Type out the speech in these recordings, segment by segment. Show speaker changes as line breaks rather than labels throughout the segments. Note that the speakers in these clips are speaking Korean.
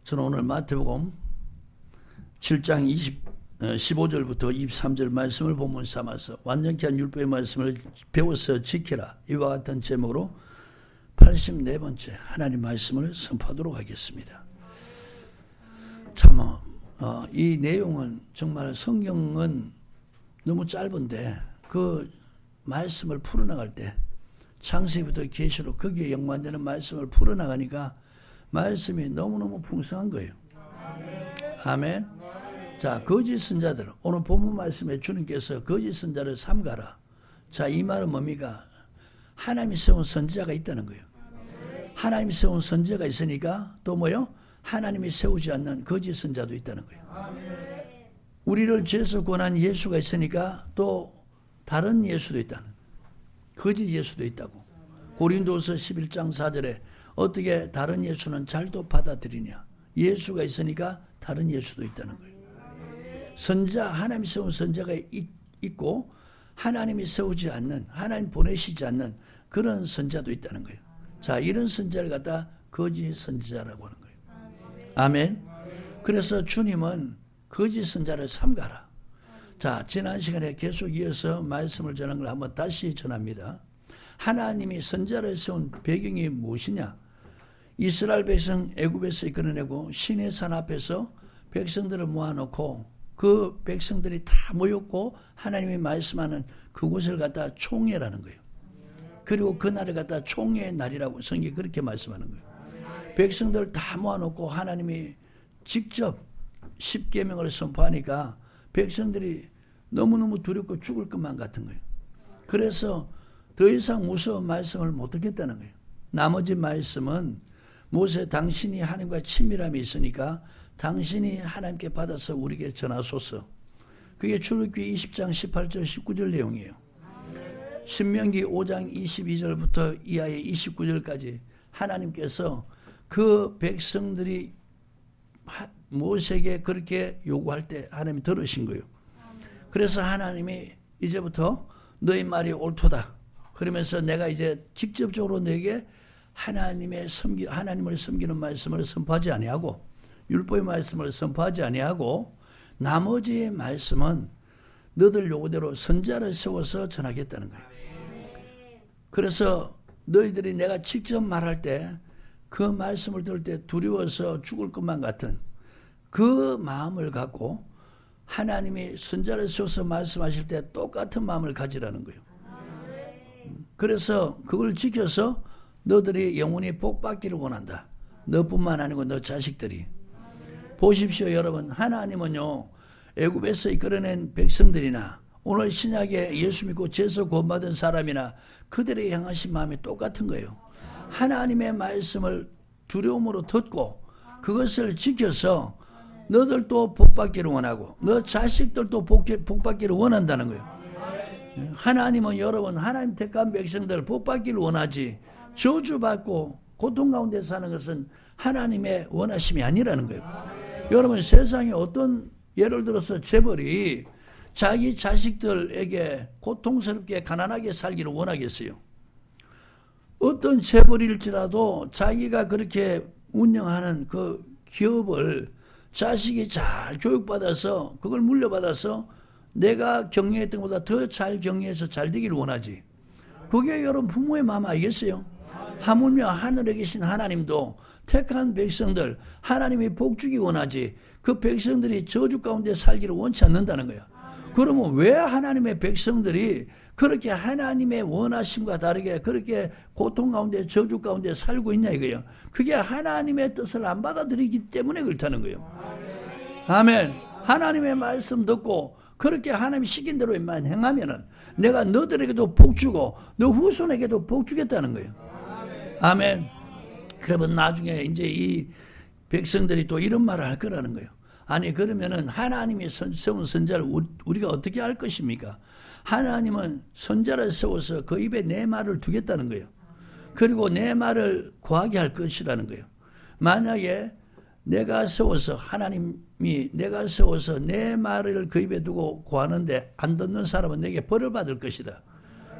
저는 오늘 마태복음 7장 15절부터 23절 말씀을 본문 삼아서 완전케 한 율법의 말씀을 배워서 지키라, 이와 같은 제목으로 84번째 하나님 말씀을 선포하도록 하겠습니다. 참 이 내용은 정말 성경은 너무 짧은데 그 말씀을 풀어나갈 때 창세기부터 계시록 거기에 연관되는 말씀을 풀어나가니까 말씀이 너무너무 풍성한 거예요. 아멘. 자, 거짓 선자들, 오늘 본문 말씀에 주님께서 거짓 선자를 삼가라. 자, 이 말은 뭡니까? 하나님이 세운 선지자가 있다는 거예요. 하나님이 세운 선지자가 있으니까 또 뭐요? 하나님이 세우지 않는 거짓 선자도 있다는 거예요. 우리를 죄에서 구원한 예수가 있으니까 또 다른 예수도 있다는 거예요. 거짓 예수도 있다고. 고린도서 11장 4절에 어떻게 다른 예수는 잘도 받아들이냐? 예수가 있으니까 다른 예수도 있다는 거예요. 선자, 하나님이 세운 선자가 있고 하나님이 세우지 않는, 하나님 보내시지 않는 그런 선자도 있다는 거예요. 자, 이런 선자를 갖다 거짓 선지자라고 하는 거예요. 아멘. 그래서 주님은 거짓 선자를 삼가라. 자, 지난 시간에 계속 이어서 말씀을 전한 걸 한번 다시 전합니다. 하나님이 선자를 세운 배경이 무엇이냐? 이스라엘 백성 애굽에서 이끌어내고 시내산 앞에서 백성들을 모아놓고 그 백성들이 다 모였고 하나님이 말씀하는 그곳을 갖다 총회라는 거예요. 그리고 그날을 갖다 총회의 날이라고 성경이 그렇게 말씀하는 거예요. 백성들을 다 모아놓고 하나님이 직접 십계명을 선포하니까 백성들이 너무너무 두렵고 죽을 것만 같은 거예요. 그래서 더 이상 무서운 말씀을 못 듣겠다는 거예요. 나머지 말씀은 모세, 당신이 하나님과 친밀함이 있으니까 당신이 하나님께 받아서 우리에게 전하소서. 그게 출애굽기 20장 18절 19절 내용이에요. 신명기 5장 22절부터 이하의 29절까지 하나님께서 그 백성들이 모세에게 그렇게 요구할 때 하나님이 들으신 거예요. 그래서 하나님이 이제부터 너희 말이 옳도다. 그러면서 내가 이제 직접적으로 너에게 하나님을 섬기는 말씀을 선포하지 아니하고 율법의 말씀을 선포하지 아니하고 나머지 말씀은 너들 요구대로 선자를 세워서 전하겠다는 거예요. 그래서 너희들이 내가 직접 말할 때 그 말씀을 들을 때 두려워서 죽을 것만 같은 그 마음을 갖고 하나님이 선자를 세워서 말씀하실 때 똑같은 마음을 가지라는 거예요. 그래서 그걸 지켜서 너들이 영원히 복 받기를 원한다. 너뿐만 아니고 너 자식들이. 보십시오, 여러분. 하나님은요, 애굽에서 이끌어낸 백성들이나 오늘 신약에 예수 믿고 죄에서 구원받은 사람이나 그들의 향하신 마음이 똑같은 거예요. 하나님의 말씀을 두려움으로 듣고 그것을 지켜서 너들도 복 받기를 원하고 너 자식들도 복 받기를 원한다는 거예요. 하나님은 여러분, 하나님 택한 백성들 복 받기를 원하지 저주받고 고통 가운데 사는 것은 하나님의 원하심이 아니라는 거예요. 여러분, 세상에 어떤, 예를 들어서 재벌이 자기 자식들에게 고통스럽게 가난하게 살기를 원하겠어요? 어떤 재벌일지라도 자기가 그렇게 운영하는 그 기업을 자식이 잘 교육받아서 그걸 물려받아서 내가 경영했던 것보다 더 잘 경영해서 잘 되기를 원하지. 그게 여러분 부모의 마음 아니겠어요? 하물며 하늘에 계신 하나님도 택한 백성들 하나님이 복주기 원하지 그 백성들이 저주 가운데 살기를 원치 않는다는 거야. 그러면 왜 하나님의 백성들이 그렇게 하나님의 원하심과 다르게 그렇게 고통 가운데 저주 가운데 살고 있냐 이거예요. 그게 하나님의 뜻을 안 받아들이기 때문에 그렇다는 거예요. 아멘. 하나님의 말씀 듣고 그렇게 하나님이 시킨 대로만 행하면은 내가 너들에게도 복 주고 너 후손에게도 복 주겠다는 거예요. 아멘. 그러면 나중에 이제 이 백성들이 또 이런 말을 할 거라는 거예요. 아니, 그러면은 하나님이 세운 선자를 우리가 어떻게 할 것입니까? 하나님은 선자를 세워서 그 입에 내 말을 두겠다는 거예요. 그리고 내 말을 구하게 할 것이라는 거예요. 만약에 내가 세워서 하나님이 내가 세워서 내 말을 그 입에 두고 구하는데 안 듣는 사람은 내게 벌을 받을 것이다.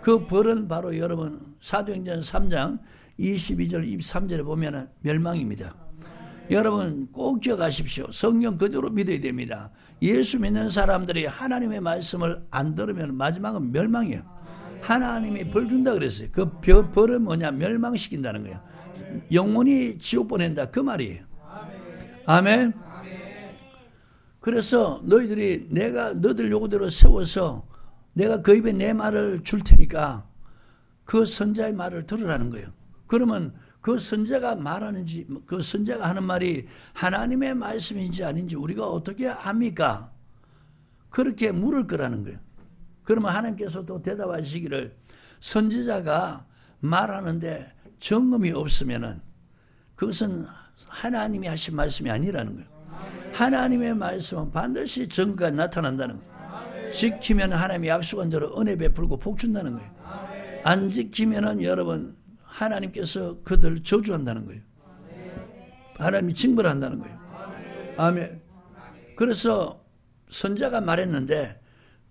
그 벌은 바로 여러분 사도행전 3장 22절 23절에 보면 멸망입니다. 여러분 꼭 기억하십시오. 성경 그대로 믿어야 됩니다. 예수 믿는 사람들이 하나님의 말씀을 안 들으면 마지막은 멸망이에요. 하나님이 벌 준다 그랬어요. 그 벌은 뭐냐? 멸망시킨다는 거예요. 영원히 지옥 보낸다 그 말이에요. 아멘. 그래서 너희들이 내가 너들 요구대로 세워서 내가 그 입에 내 말을 줄 테니까 그 선자의 말을 들으라는 거예요. 그러면 그 선자가 말하는지, 그 선자가 하는 말이 하나님의 말씀인지 아닌지 우리가 어떻게 압니까? 그렇게 물을 거라는 거예요. 그러면 하나님께서 또 대답하시기를 선지자가 말하는데 정음이 없으면은 그것은 하나님이 하신 말씀이 아니라는 거예요. 하나님의 말씀은 반드시 증거가 나타난다는 거예요. 지키면 하나님이 약속한 대로 은혜 베풀고 복 준다는 거예요. 안 지키면은 여러분 하나님께서 그들 저주한다는 거예요. 하나님이 징벌한다는 거예요. 아멘. 그래서 선자가 말했는데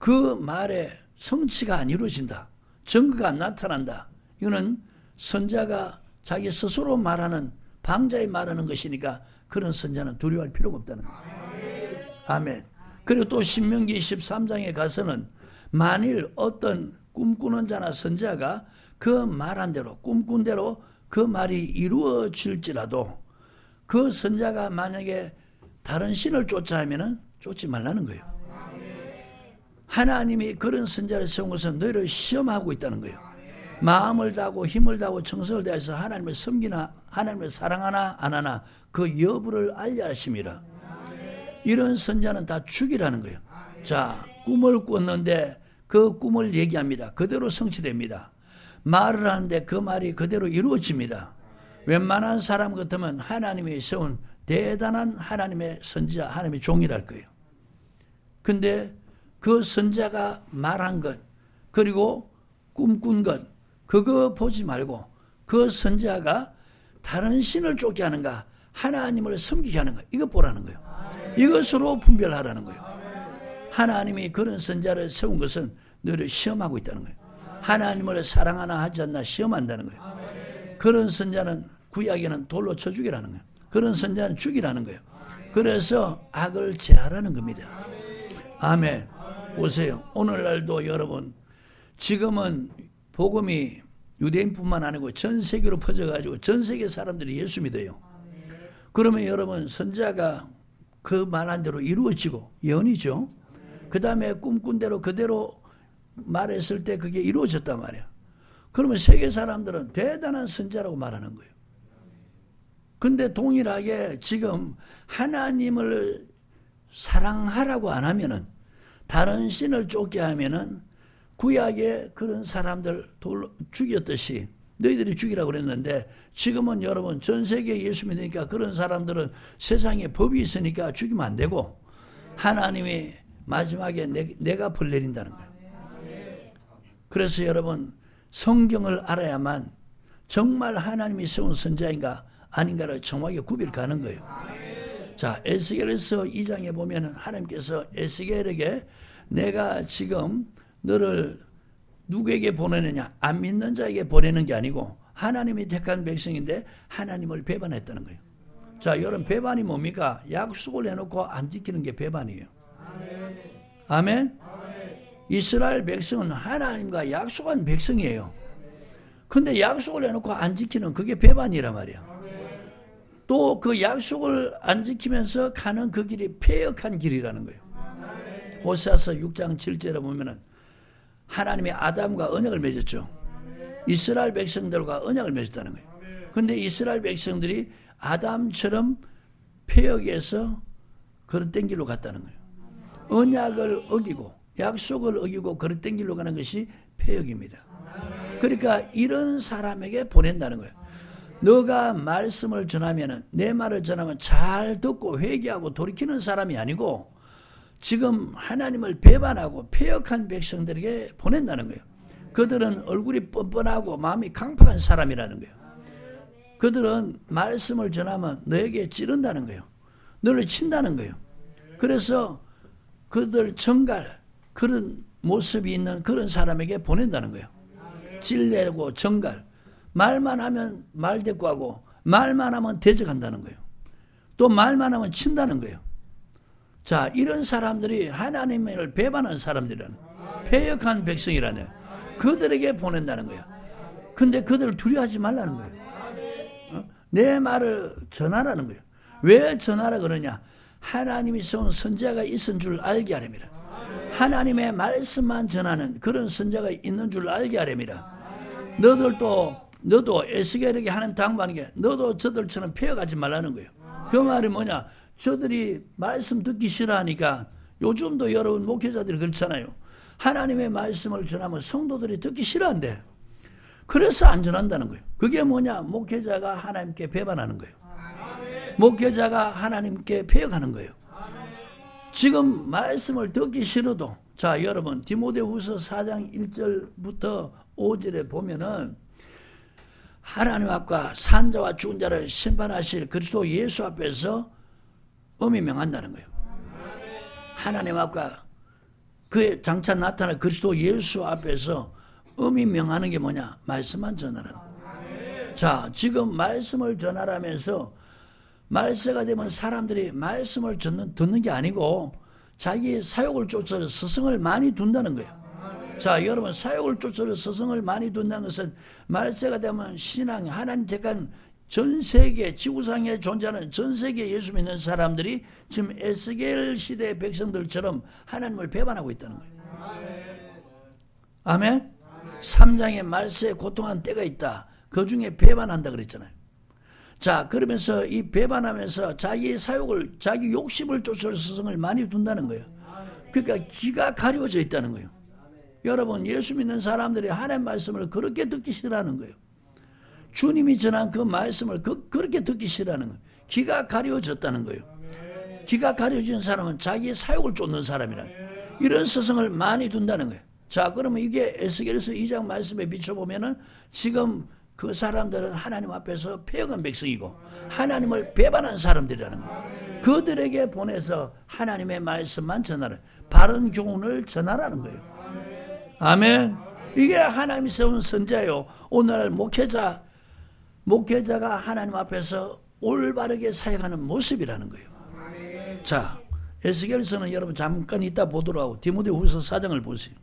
그 말에 성취가 안 이루어진다. 증거가 안 나타난다. 이거는 선자가 자기 스스로 말하는 방자에 말하는 것이니까 그런 선자는 두려워할 필요가 없다는 거예요. 아멘. 그리고 또 신명기 13장에 가서는 만일 어떤 꿈꾸는 자나 선자가 그 말한 대로 꿈꾼 대로 그 말이 이루어질지라도 그 선자가 만약에 다른 신을 쫓아 하면은 쫓지 말라는 거예요. 하나님이 그런 선자를 세운 것은 너희를 시험하고 있다는 거예요. 마음을 다하고 힘을 다하고 정성을 다해서 하나님을 섬기나 하나님을 사랑하나 안 하나 그 여부를 알려 하심이라. 이런 선자는 다 죽이라는 거예요. 자, 꿈을 꿨는데 그 꿈을 얘기합니다. 그대로 성취됩니다. 말을 하는데 그 말이 그대로 이루어집니다. 웬만한 사람 같으면 하나님이 세운 대단한 하나님의 선지자, 하나님의 종이랄 거예요. 근데 그 선자가 말한 것, 그리고 꿈꾼 것, 그거 보지 말고 그 선자가 다른 신을 쫓게 하는가, 하나님을 섬기게 하는가, 이거 보라는 거예요. 이것으로 분별하라는 거예요. 하나님이 그런 선자를 세운 것은 너를 시험하고 있다는 거예요. 하나님을 사랑하나 하지 않나 시험한다는 거예요. 그런 선자는 구약에는 돌로 쳐 죽이라는 거예요. 그런 선자는 죽이라는 거예요. 그래서 악을 제하라는 겁니다. 아멘. 보세요. 오늘날도 여러분 지금은 복음이 유대인뿐만 아니고 전 세계로 퍼져가지고 전 세계 사람들이 예수 믿어요. 그러면 여러분 선자가 그 말한 대로 이루어지고 예언이죠. 그 다음에 꿈꾼 대로 그대로 말했을 때 그게 이루어졌단 말이에요. 그러면 세계 사람들은 대단한 선자라고 말하는 거예요. 근데 동일하게 지금 하나님을 사랑하라고 안 하면은 다른 신을 쫓게 하면은 구약에 그런 사람들 죽였듯이 너희들이 죽이라고 그랬는데 지금은 여러분 전 세계에 예수 믿으니까 그런 사람들은 세상에 법이 있으니까 죽이면 안 되고 하나님이 마지막에 내가 벌 내린다는 거예요. 그래서 여러분 성경을 알아야만 정말 하나님이 세운 선자인가 아닌가를 정확하게 구별 가는 거예요. 자, 에스겔에서 2장에 보면 하나님께서 에스겔에게 내가 지금 너를 누구에게 보내느냐, 안 믿는 자에게 보내는 게 아니고 하나님이 택한 백성인데 하나님을 배반했다는 거예요. 자, 여러분 배반이 뭡니까? 약속을 해놓고 안 지키는 게 배반이에요. 아멘? 이스라엘 백성은 하나님과 약속한 백성이에요. 근데 약속을 해놓고 안 지키는 그게 배반이란 말이야. 또 그 약속을 안 지키면서 가는 그 길이 패역한 길이라는 거예요. 호세아서 6장 7절에 보면은 하나님이 아담과 언약을 맺었죠. 이스라엘 백성들과 언약을 맺었다는 거예요. 근데 이스라엘 백성들이 아담처럼 패역해서 그릇된 길로 갔다는 거예요. 언약을 어기고 약속을 어기고 그릇된 길로 가는 것이 패역입니다. 그러니까 이런 사람에게 보낸다는 거예요. 너가 말씀을 전하면은 내 말을 전하면 잘 듣고 회개하고 돌이키는 사람이 아니고 지금 하나님을 배반하고 패역한 백성들에게 보낸다는 거예요. 그들은 얼굴이 뻔뻔하고 마음이 강팍한 사람이라는 거예요. 그들은 말씀을 전하면 너에게 찌른다는 거예요. 너를 친다는 거예요. 그래서 그들 정갈 그런 모습이 있는 그런 사람에게 보낸다는 거예요. 찔레고 정갈 말만 하면 말대꾸하고 말만 하면 대적한다는 거예요. 또 말만 하면 친다는 거예요. 자, 이런 사람들이 하나님을 배반한 사람들이라는 거예요. 패역한 백성이라는 거예요. 그들에게 보낸다는 거예요. 근데 그들을 두려워하지 말라는 거예요. 내 말을 전하라는 거예요. 왜 전하라 그러냐? 하나님이 세운 선지자가 있은 줄 알게 하렵니다. 하나님의 말씀만 전하는 그런 선지자가 있는 줄 알게 하렵니다. 너도 에스겔에게 하나님 당부하는 게 너도 저들처럼 패역하지 말라는 거예요. 그 말이 뭐냐? 저들이 말씀 듣기 싫어하니까 요즘도 여러분 목회자들이 그렇잖아요. 하나님의 말씀을 전하면 성도들이 듣기 싫어한대. 그래서 안 전한다는 거예요. 그게 뭐냐? 목회자가 하나님께 배반하는 거예요. 목회자가 하나님께 패역하는 거예요. 지금 말씀을 듣기 싫어도, 자, 여러분 디모데후서 4장 1절부터 5절에 보면은 하나님 앞과 산자와 죽은 자를 심판하실 그리스도 예수 앞에서 엄히 명한다는 거예요. 하나님 앞과 그의 장차 나타날 그리스도 예수 앞에서 엄히 명하는 게 뭐냐? 말씀만 전하라는 거예요. 자, 지금 말씀을 전하라면서 말세가 되면 사람들이 말씀을 듣는 게 아니고 자기 사욕을 쫓아서 스승을 많이 둔다는 거예요. 자, 여러분, 사욕을 쫓아서 스승을 많이 둔다는 것은 말세가 되면 신앙, 하나님 택한 전 세계, 지구상에 존재하는 전 세계 예수 믿는 사람들이 지금 에스겔 시대의 백성들처럼 하나님을 배반하고 있다는 거예요. 아멘? 3장에 말세에 고통한 때가 있다. 그 중에 배반한다 그랬잖아요. 자, 그러면서 이 배반하면서 자기의 사욕을, 자기 욕심을 쫓을 스승을 많이 둔다는 거예요. 그러니까 귀가 가려워져 있다는 거예요. 여러분, 예수 믿는 사람들이 하나님 말씀을 그렇게 듣기 싫어하는 거예요. 주님이 전한 그 말씀을 그렇게 듣기 싫어하는 거예요. 귀가 가려워졌다는 거예요. 귀가 가려워진 사람은 자기의 사욕을 쫓는 사람이라. 이런 스승을 많이 둔다는 거예요. 자, 그러면 이게 에스겔서 2장 말씀에 비춰보면은 지금 그 사람들은 하나님 앞에서 패역한 백성이고 하나님을 배반한 사람들이라는 거예요. 그들에게 보내서 하나님의 말씀만 전하라. 바른 교훈을 전하라는 거예요. 아멘. 이게 하나님이 세운 선지자예요. 오늘 목회자가 하나님 앞에서 올바르게 사역하는 모습이라는 거예요. 자, 에스겔서는 여러분 잠깐 이따 보도록 하고 디모데후서 4장을 보세요.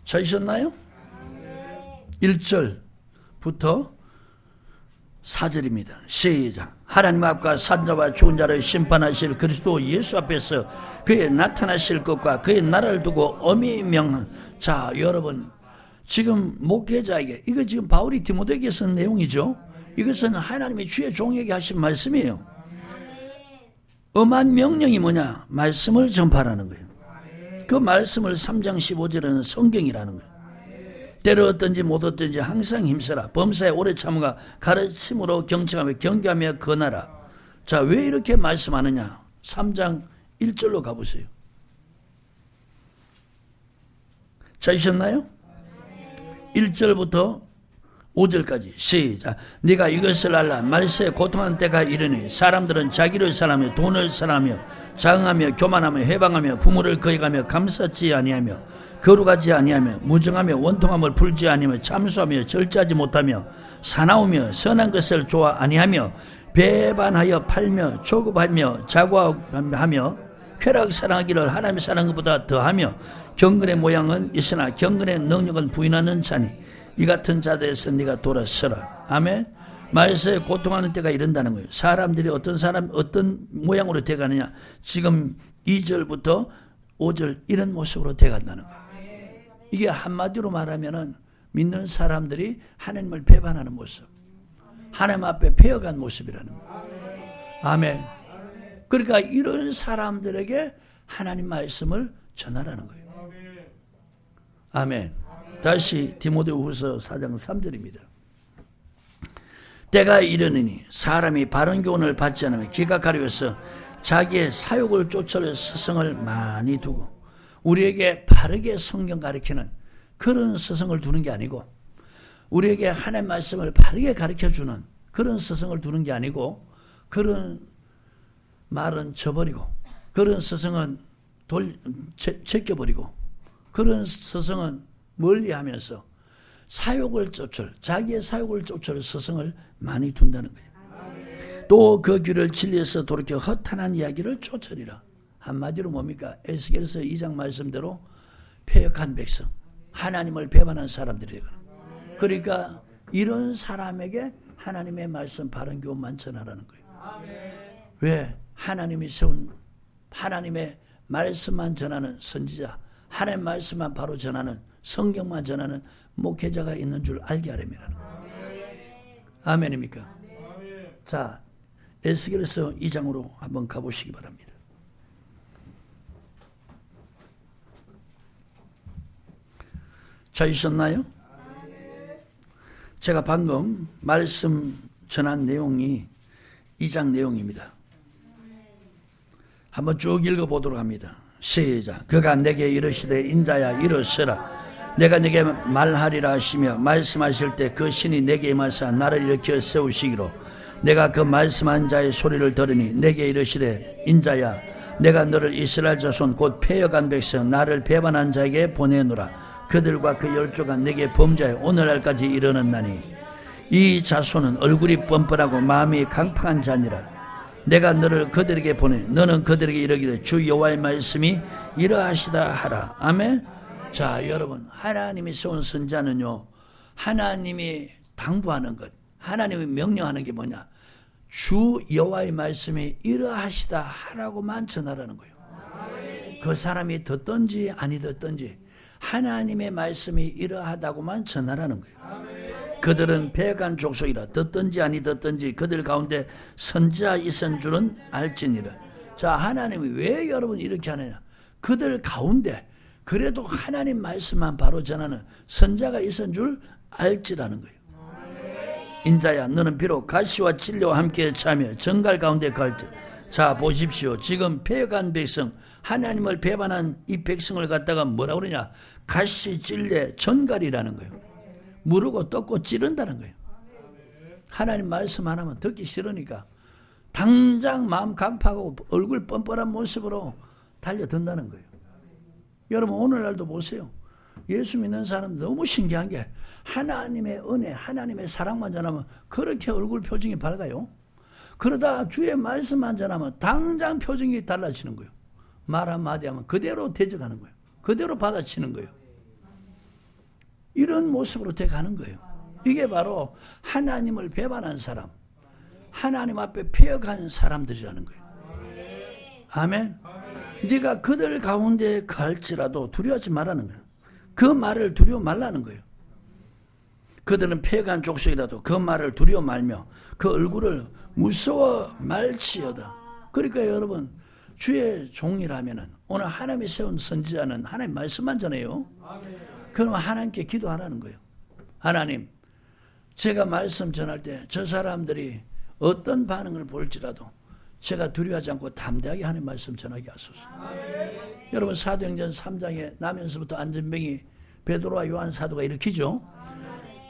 찾으셨나요? 1절부터 4절입니다. 시작. 하나님 앞과 산자와 죽은 자를 심판하실 그리스도 예수 앞에서 그의 나타나실 것과 그의 나라를 두고 엄히 명한. 자, 여러분, 지금 목회자에게, 이거 지금 바울이 디모데에게 쓴 내용이죠. 이것은 하나님이 주의 종에게 하신 말씀이에요. 엄한 명령이 뭐냐? 말씀을 전파하라는 거예요. 그 말씀을 3장 15절에는 성경이라는 거예요. 때로 어떤지 못 어떤지 항상 힘써라. 범사에 오래 참으가 가르침으로 경청하며 경계하며 권하라. 자, 왜 이렇게 말씀하느냐? 3장 1절로 가보세요. 찾으셨나요? 1절부터 5절까지 시작. 네가 이것을 알라. 말세에 고통하는 때가 이르니 사람들은 자기를 사랑하며 돈을 사랑하며 장하며 교만하며 해방하며 부모를 거역하며 감싸지 아니하며 거룩하지 아니하며 무정하며 원통함을 풀지 아니하며 참수하며 절제하지 못하며 사나우며 선한 것을 좋아 아니하며 배반하여 팔며 조급하며 자고하며 쾌락 사랑하기를 하나님의 사랑한 것보다 더하며 경건의 모양은 있으나 경건의 능력은 부인하는 자니 이 같은 자들에서 네가 돌아서라. 아멘. 말세에 고통하는 때가 이른다는 거예요. 사람들이 어떤 모양으로 돼가느냐? 지금 2절부터 5절 이런 모습으로 돼간다는 거예요. 이게 한마디로 말하면은 믿는 사람들이 하나님을 배반하는 모습, 하나님 앞에 패역한 모습이라는 거예요. 아멘. 그러니까 이런 사람들에게 하나님 말씀을 전하라는 거예요. 아멘. 다시 디모데후서 4장 3절입니다. 때가 이르느니 사람이 바른 교훈을 받지 않으면 귀가 가려워서 자기의 사욕을 쫓을 스승을 많이 두고, 우리에게 바르게 성경 가르치는 그런 스승을 두는 게 아니고, 우리에게 하나님 말씀을 바르게 가르쳐주는 그런 스승을 두는 게 아니고, 그런 말은 저버리고, 그런 스승은 제껴버리고, 그런 스승은 멀리하면서 사욕을 쫓을, 자기의 사욕을 쫓을 스승을 많이 둔다는 거예요. 또 그 귀를 진리에서 돌이켜 허탄한 이야기를 쫓으리라. 한마디로 뭡니까? 에스겔서 2장 말씀대로 패역한 백성, 하나님을 배반한 사람들이에요. 그러니까 이런 사람에게 하나님의 말씀 바른 교훈만 전하라는 거예요. 왜? 하나님이 세운 하나님의 말씀만 전하는 선지자, 하나님의 말씀만 바로 전하는, 성경만 전하는 목회자가 있는 줄 알게 하려면이라는 거예요. 아멘입니까? 자, 에스겔서 2장으로 한번 가보시기 바랍니다. 찾으셨나요? 제가 방금 말씀 전한 내용이 2장 내용입니다. 한번 쭉 읽어보도록 합니다. 시작. 그가 내게 이르시되 인자야 일어서라. 내가 네게 말하리라 하시며 말씀하실 때 그 신이 내게 임하사 나를 일으켜 세우시기로 내가 그 말씀한 자의 소리를 들으니 내게 이르시되 인자야 내가 너를 이스라엘 자손 곧 패역한 백성 나를 배반한 자에게 보내노라. 그들과 그 열조가 내게 범죄해 오늘날까지 이르렀나니 이 자손은 얼굴이 뻔뻔하고 마음이 강팍한 자니라. 내가 너를 그들에게 보내 너는 그들에게 이르기를 주 여호와의 말씀이 이러하시다 하라. 아멘. 자, 여러분, 하나님이 세운 선자는요, 하나님이 당부하는 것, 하나님이 명령하는 게 뭐냐? 주 여호와의 말씀이 이러하시다 하라고만 전하라는 거예요. 그 사람이 듣든지 아니 듣든지 하나님의 말씀이 이러하다고만 전하라는 거예요. 그들은 패역한 족속이라 듣든지 아니 듣든지 그들 가운데 선지자 있은 줄은 알지니라. 자, 하나님이 왜 여러분 이렇게 하느냐? 그들 가운데 그래도 하나님 말씀만 바로 전하는 선자가 있은 줄 알지라는 거예요. 인자야 너는 비록 가시와 진리와 함께 차며 정갈 가운데 갈지. 자, 보십시오. 지금 패역한 백성, 하나님을 배반한 이 백성을 갖다가 뭐라고 그러냐? 가시, 찔레, 전갈이라는 거예요. 무르고 떴고 찌른다는 거예요. 하나님 말씀 하나만 듣기 싫으니까 당장 마음 강팍하고 얼굴 뻔뻔한 모습으로 달려든다는 거예요. 여러분, 오늘날도 보세요. 예수 믿는 사람 너무 신기한 게 하나님의 은혜, 하나님의 사랑만 전하면 그렇게 얼굴 표정이 밝아요. 그러다 주의 말씀만 전하면 당장 표정이 달라지는 거예요. 말 한마디 하면 그대로 대적하는 거예요. 그대로 받아치는 거예요. 이런 모습으로 돼가는 거예요. 이게 바로 하나님을 배반한 사람, 하나님 앞에 패역한 사람들이라는 거예요. 아멘. 네가 그들 가운데 갈지라도 두려워하지 말라는 거예요. 그 말을 두려워 말라는 거예요. 그들은 패역한 족속이라도 그 말을 두려워 말며 그 얼굴을 무서워 말지어다. 그러니까 여러분, 주의 종이라면은 오늘 하나님이 세운 선지자는 하나님 말씀만 전해요. 그러면 하나님께 기도하라는 거예요. 하나님, 제가 말씀 전할 때 저 사람들이 어떤 반응을 볼지라도 제가 두려워하지 않고 담대하게 하나님 말씀 전하게 하소서. 여러분, 사도행전 3장에 나면서부터 안전병이 베드로와 요한 사도가 일으키죠.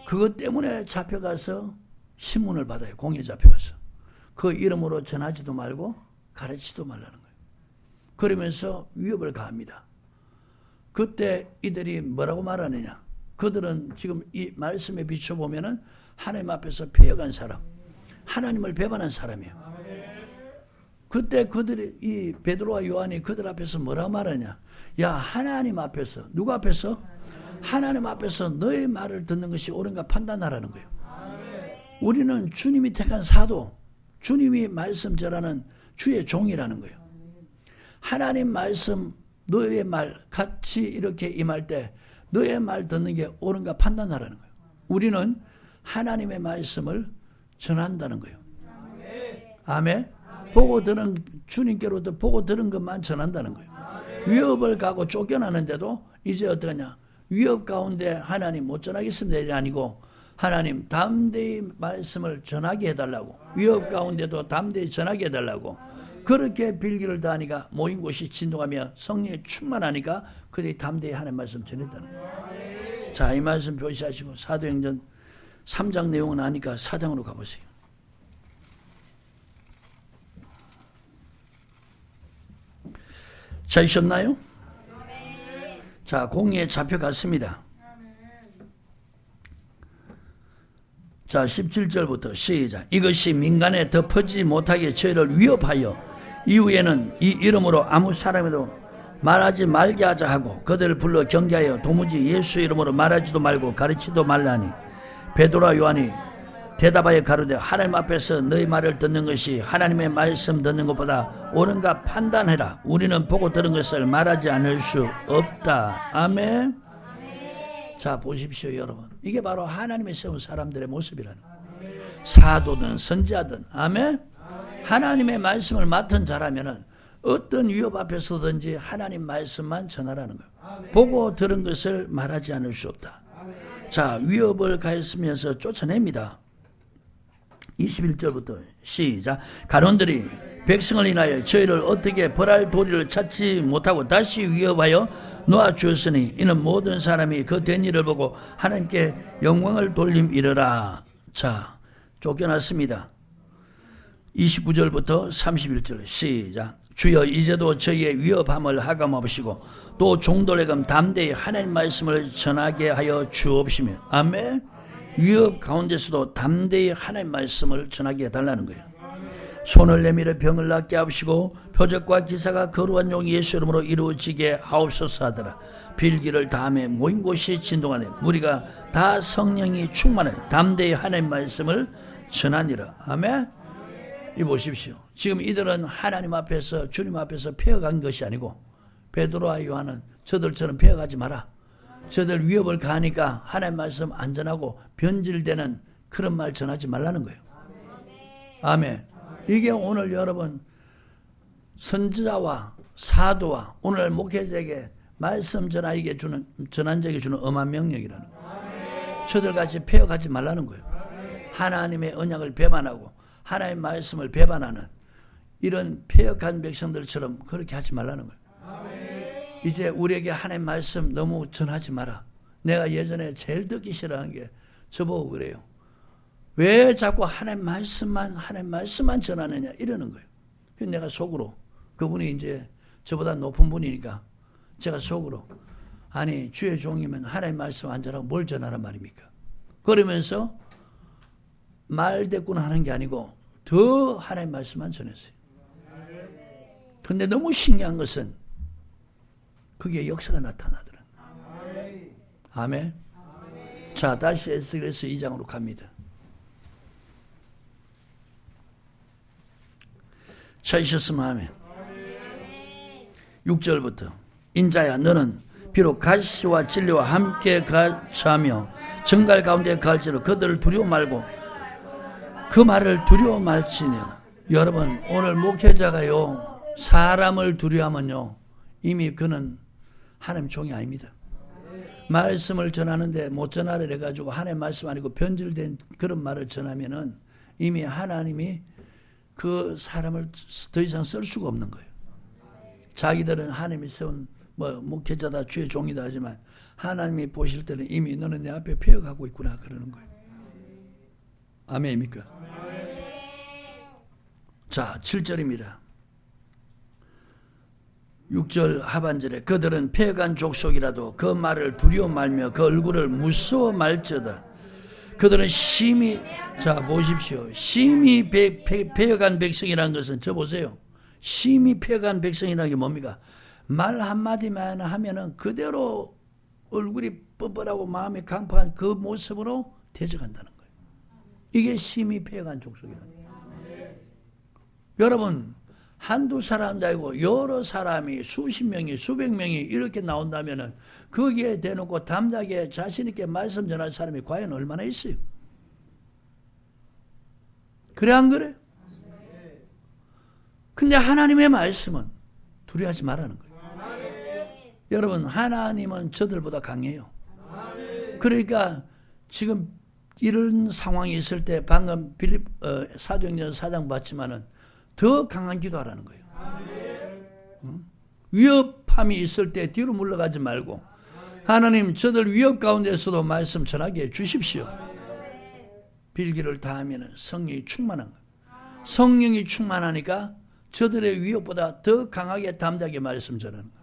그것 때문에 잡혀가서 신문을 받아요. 공에 잡혀가서. 그 이름으로 전하지도 말고 가르치지도 말라는 거예요. 그러면서 위협을 가합니다. 그때 이들이 뭐라고 말하느냐? 그들은 지금 이 말씀에 비춰보면은 하나님 앞에서 패역한 사람, 하나님을 배반한 사람이에요. 그때 그들이, 이 베드로와 요한이 그들 앞에서 뭐라고 말하냐? 야, 하나님 앞에서, 누구 앞에서? 하나님 앞에서 너의 말을 듣는 것이 옳은가 판단하라는 거예요. 우리는 주님이 택한 사도, 주님이 말씀 전하는 주의 종이라는 거예요. 하나님 말씀, 너의 말 같이 이렇게 임할 때 너의 말 듣는 게 옳은가 판단하라는 거예요. 우리는 하나님의 말씀을 전한다는 거예요. 아멘. 보고 들은, 주님께로부터 보고 들은 것만 전한다는 거예요. 위협을 가고 쫓겨나는데도 이제 어떠냐? 위협 가운데 하나님 못 전하겠습니다. 이게 아니고 하나님 담대히 말씀을 전하게 해달라고, 위협 가운데도 담대히 전하게 해달라고, 그렇게 빌기를 다하니까 모인 곳이 진동하며 성령이 충만하니까 그들이 담대히 하나님 말씀 전했다는 거예요. 자, 이 말씀 표시하시고 사도행전 3장 내용은 아니까 4장으로 가보세요. 찾으셨나요? 자, 공에 잡혀갔습니다. 자, 17절부터 시작. 이것이 민간에 덮어지지 못하게 저희를 위협하여 이후에는 이 이름으로 아무 사람에도 말하지 말게 하자 하고 그들을 불러 경계하여 도무지 예수 이름으로 말하지도 말고 가르치도 말라니 베드로와 요한이 대답하여 가로되 하나님 앞에서 너희 말을 듣는 것이 하나님의 말씀 듣는 것보다 옳은가 판단해라. 우리는 보고 들은 것을 말하지 않을 수 없다. 아멘. 자, 보십시오 여러분. 이게 바로 하나님의 세운 사람들의 모습이라는 거예요. 사도든 선지자든. 아멘. 하나님의 말씀을 맡은 자라면은 어떤 위협 앞에서든지 하나님 말씀만 전하라는 거예요. 보고 들은 것을 말하지 않을 수 없다. 자, 위협을 가했으면서 쫓아냅니다. 21절부터 시작. 가론들이 백성을 인하여 저희를 어떻게 벌할 도리를 찾지 못하고 다시 위협하여 놓아주었으니 이는 모든 사람이 그 된 일을 보고 하나님께 영광을 돌림이르라. 자, 쫓겨났습니다. 29절부터 31절 시작. 주여 이제도 저희의 위협함을 하감하시고 또 종들에게 담대히 하나님 말씀을 전하게 하여 주옵시며. 아멘. 위협 가운데서도 담대히 하나님 말씀을 전하게 해달라는 거예요. 손을 내밀어 병을 낫게 하시고 표적과 기사가 거룩한 종 예수 이름으로 이루어지게 하옵소서 하더라. 빌기를 다음에 모인 곳이 진동하네. 우리가 다 성령이 충만해 담대히 하나님 말씀을 전하니라. 아멘. 이 보십시오. 지금 이들은 하나님 앞에서 주님 앞에서 폐허간 것이 아니고 베드로와 요한은 저들처럼 폐허가지 마라. 저들 위협을 가하니까 하나님 말씀 안 전하고 변질되는 그런 말 전하지 말라는 거예요. 아멘. 이게 오늘 여러분 선지자와 사도와 오늘 목회자에게 말씀 전하게 주는 전한자에게 주는 엄한 명령이라는 거예요. 저들같이 폐허가지 말라는 거예요. 하나님의 언약을 배반하고 하나님의 말씀을 배반하는 이런 폐역한 백성들처럼 그렇게 하지 말라는 거예요. 이제 우리에게 하나님 말씀 너무 전하지 마라. 내가 예전에 제일 듣기 싫어하는 게 저보고 그래요. 왜 자꾸 하나님 말씀만 전하느냐 이러는 거예요. 그래서 내가 속으로 그분이 이제 저보다 높은 분이니까 제가 속으로 아니 주의 종이면 하나님 말씀 안 전하고 뭘 전하란 말입니까? 그러면서 말대꾸는 하는 게 아니고 더 하나님 말씀만 전했어요. 근데 너무 신기한 것은 그게 역사가 나타나더라고요. 아멘. 자, 다시 에스겔서 2장으로 갑니다. 찾으셨으면 아멘. 6절부터 인자야 너는 비록 가시와 진리와 함께 가차며 정갈 가운데 갈지로 그들을 두려워 말고 그 말을 두려워 말지니라. 여러분 오늘 목회자가요 사람을 두려워하면요 이미 그는 하나님 종이 아닙니다. 말씀을 전하는데 못 전하려 해가지고 하나님 말씀 아니고 변질된 그런 말을 전하면은 이미 하나님이 그 사람을 더 이상 쓸 수가 없는 거예요. 자기들은 하나님이 세운 목회자다 주의 종이다 하지만 하나님이 보실 때는 이미 너는 내 앞에 폐허가고 있구나 그러는 거예요. 아멘입니까? 자, 7절입니다. 6절 하반절에 그들은 폐허간 족속이라도 그 말을 두려워 말며 그 얼굴을 무서워 말지어다. 그들은 심히 자 보십시오. 심히 폐허간 백성이라는 것은 저 보세요. 심히 폐허간 백성이라는 게 뭡니까? 말 한마디만 하면은 그대로 얼굴이 뻔뻔하고 마음이 강팍한 그 모습으로 대적한다는 거예요. 이게 심히 폐허간 족속이라는 거예요. 여러분 한두 사람도 아니고 여러 사람이 수십 명이 수백 명이 이렇게 나온다면은 거기에 대놓고 담대하게 자신 있게 말씀 전할 사람이 과연 얼마나 있어요? 그래 안 그래? 근데 하나님의 말씀은 두려워하지 말라는 거예요. 여러분 하나님은 저들보다 강해요. 그러니까 지금 이런 상황이 있을 때 방금 사도행전 4장 봤지만은 더 강한 기도하라는 거예요. 위협함이 있을 때 뒤로 물러가지 말고 하나님 저들 위협 가운데서도 말씀 전하게 해 주십시오. 빌기를 다하면 성령이 충만한 거예요. 성령이 충만하니까 저들의 위협보다 더 강하게 담대하게 말씀 전하는 거예요.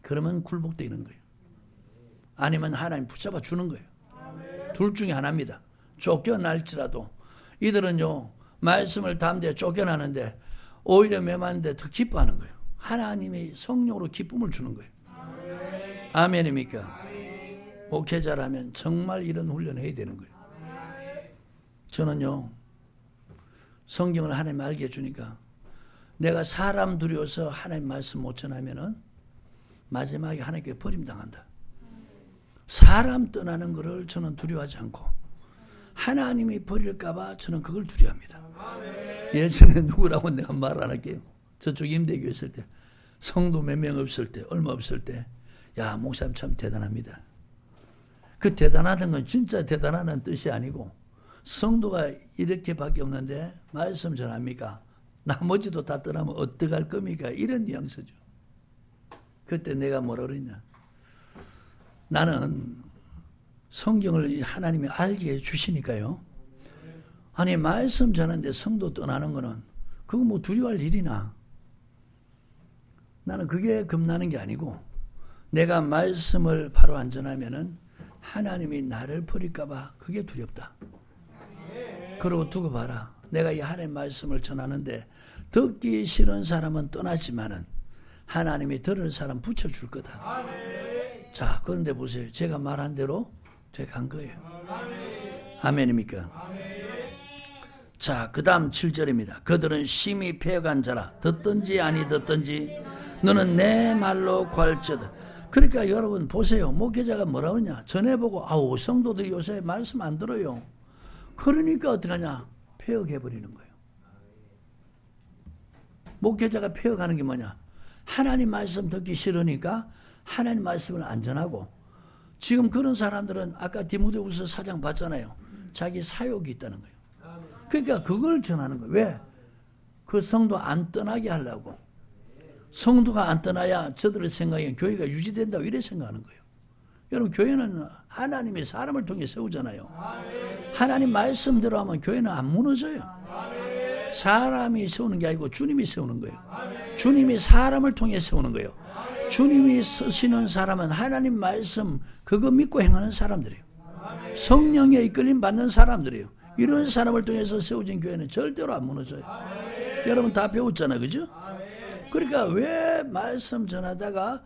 그러면 굴복되는 거예요. 아니면 하나님 붙잡아 주는 거예요. 둘 중에 하나입니다. 쫓겨날지라도 이들은요 말씀을 담대 쫓겨나는데 오히려 매만데 더 기뻐하는 거예요. 하나님이 성령으로 기쁨을 주는 거예요. 아멘입니까? 목회자라면 정말 이런 훈련을 해야 되는 거예요. 저는요 성경을 하나님 알게 해주니까 내가 사람 두려워서 하나님 말씀 못 전하면은 마지막에 하나님께 버림당한다. 사람 떠나는 것을 저는 두려워하지 않고 하나님이 버릴까봐 저는 그걸 두려워합니다. 예전에 누구라고 내가 말 안 할게요. 저쪽 임대교회 있을 때 성도 몇 명 없을 때 얼마 없을 때 야 목사님 참 대단합니다. 그 대단하다는 건 진짜 대단하다는 뜻이 아니고 성도가 이렇게밖에 없는데 말씀 전합니까? 나머지도 다 떠나면 어떡할 겁니까? 이런 뉘앙스죠. 그때 내가 뭐라 그랬냐? 나는 성경을 하나님이 알게 해주시니까요. 아니 말씀 전하는데 성도 떠나는 거는 그거 뭐 두려워할 일이나. 나는 그게 겁나는 게 아니고 내가 말씀을 바로 안 전하면은 하나님이 나를 버릴까 봐 그게 두렵다. 그러고 두고 봐라. 내가 이 하나님 말씀을 전하는데 듣기 싫은 사람은 떠나지만은 하나님이 들을 사람 붙여줄 거다. 자, 그런데 보세요. 제가 말한 대로 제가 간 거예요. 아멘입니까? 자, 그 다음 7절입니다. 그들은 심히 패역한 자라. 듣든지 아니 듣든지 너는 내 말로 구할지어다. 그러니까 여러분 보세요. 목회자가 뭐라고 하냐. 전해보고 아우 성도들이 요새 말씀 안 들어요. 그러니까 어떡하냐. 패역해버리는 거예요. 목회자가 패역하는 게 뭐냐. 하나님 말씀 듣기 싫으니까 하나님 말씀을 안 전하고 지금 그런 사람들은 아까 디모데후서 4장 봤잖아요. 자기 사욕이 있다는 거예요. 그러니까 그걸 전하는 거예요. 왜? 그 성도 안 떠나게 하려고. 성도가 안 떠나야 저들의 생각에 교회가 유지된다고 이래 생각하는 거예요. 여러분 교회는 하나님이 사람을 통해 세우잖아요. 하나님 말씀대로 하면 교회는 안 무너져요. 사람이 세우는 게 아니고 주님이 세우는 거예요. 주님이 사람을 통해 세우는 거예요. 주님이 쓰시는 사람은 하나님 말씀 그거 믿고 행하는 사람들이에요. 성령에 이끌림 받는 사람들이에요. 이런 사람을 통해서 세워진 교회는 절대로 안 무너져요. 여러분 다 배웠잖아요. 그죠? 그러니까 왜 말씀 전하다가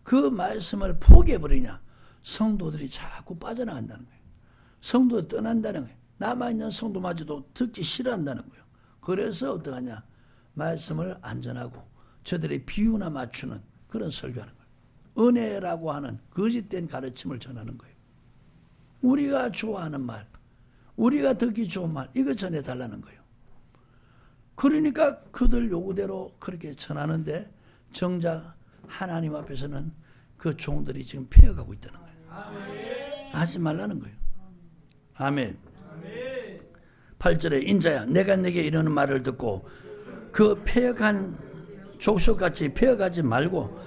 그 말씀을 포기해버리냐. 성도들이 자꾸 빠져나간다는 거예요. 성도 떠난다는 거예요. 남아있는 성도마저도 듣기 싫어한다는 거예요. 그래서 어떡하냐. 말씀을 안 전하고 저들의 비유나 맞추는 그런 설교하는 거예요. 은혜라고 하는 거짓된 가르침을 전하는 거예요. 우리가 좋아하는 말, 우리가 듣기 좋은 말 이거 전해달라는 거예요. 그러니까 그들 요구대로 그렇게 전하는데 정작 하나님 앞에서는 그 종들이 지금 패역하고 있다는 거예요. 하지 말라는 거예요. 아멘. 8절에 인자야 내가 내게 이러는 말을 듣고 그 패역한 족속같이 패역하지 말고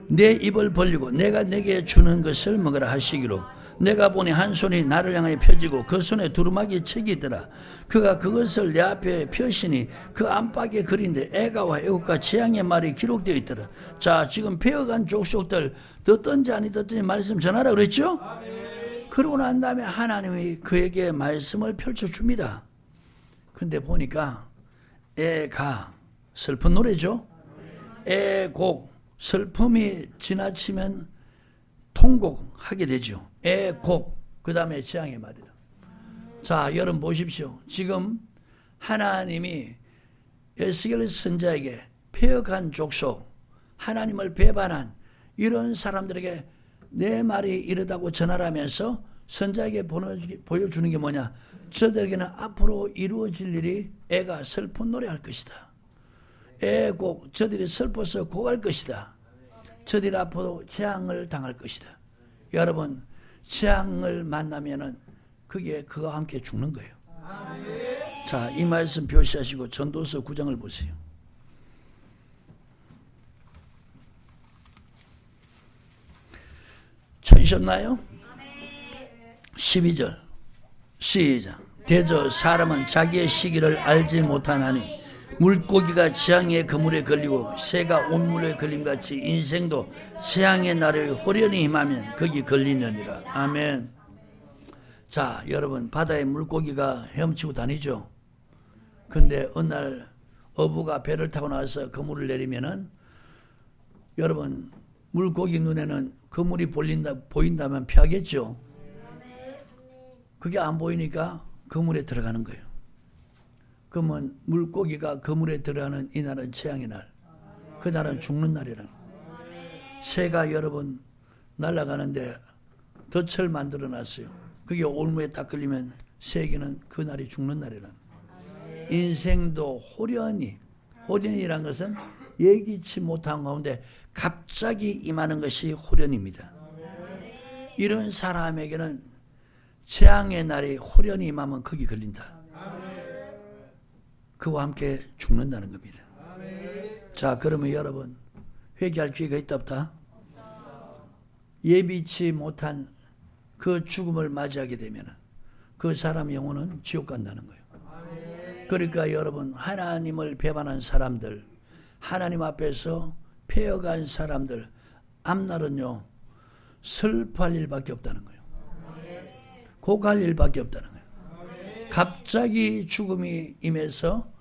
내 입을 벌리고 내가 내게 주는 것을 먹으라 하시기로 내가 보니 한 손이 나를 향하여 펴지고 그 손에 두루마기 책이 있더라. 그가 그것을 내 앞에 펴시니 그 안팎에 그린데 애가와 애국과 재앙의 말이 기록되어 있더라. 자, 지금 패역한 족속들 듣든지 아니 듣든지 말씀 전하라 그랬죠? 그러고 난 다음에 하나님이 그에게 말씀을 펼쳐줍니다. 근데 보니까 애가 슬픈 노래죠. 애곡 슬픔이 지나치면 통곡하게 되죠. 애곡 그 다음에 재앙의 말이다. 자, 여러분 보십시오. 지금 하나님이 에스겔 선지자에게 패역한 족속, 하나님을 배반한 이런 사람들에게 내 말이 이르다고 전하라면서 선지자에게 보여주는 게 뭐냐. 저들에게는 앞으로 이루어질 일이 애가 슬픈 노래할 것이다. 애곡, 저들이 슬퍼서 곡할 것이다. 저들이 앞으로 재앙을 당할 것이다. 여러분, 재앙을 만나면은 그게 그와 함께 죽는 거예요. 자, 이 말씀 표시하시고 전도서 9장을 보세요. 찾으셨나요? 12절 시작. 대저 사람은 자기의 시기를 알지 못하나니 물고기가 재앙의 그물에 걸리고 새가 온물에 걸림같이 인생도 재앙의 날에 호련히 임하면 거기 걸리느니라. 아멘. 자, 여러분, 바다에 물고기가 헤엄치고 다니죠. 근데 어느 날 어부가 배를 타고 나와서 그물을 내리면은, 여러분, 물고기 눈에는 그물이 보인다면 피하겠죠. 그게 안 보이니까 그물에 들어가는 거예요. 그러면 물고기가 그물에 들어가는 이 날은 재앙의 날, 그 날은 죽는 날이라는 거예요. 새가 여러분 날아가는데 덫을 만들어 놨어요. 그게 올무에 딱 걸리면 새에게는 그 날이 죽는 날이라는 거예요. 인생도 호련이란 것은 예기치 못한 가운데 갑자기 임하는 것이 호련입니다. 이런 사람에게는 재앙의 날이 호련히 임하면 거기 걸린다. 그와 함께 죽는다는 겁니다. 자, 그러면 여러분 회개할 기회가 있다 없다? 예비치 못한 그 죽음을 맞이하게 되면 그 사람 영혼은 지옥 간다는 거예요. 그러니까 여러분, 하나님을 배반한 사람들, 하나님 앞에서 패여간 사람들 앞날은요 슬퍼할 일밖에 없다는 거예요. 고갈 일밖에 없다는 거예요. 갑자기 죽음이 임해서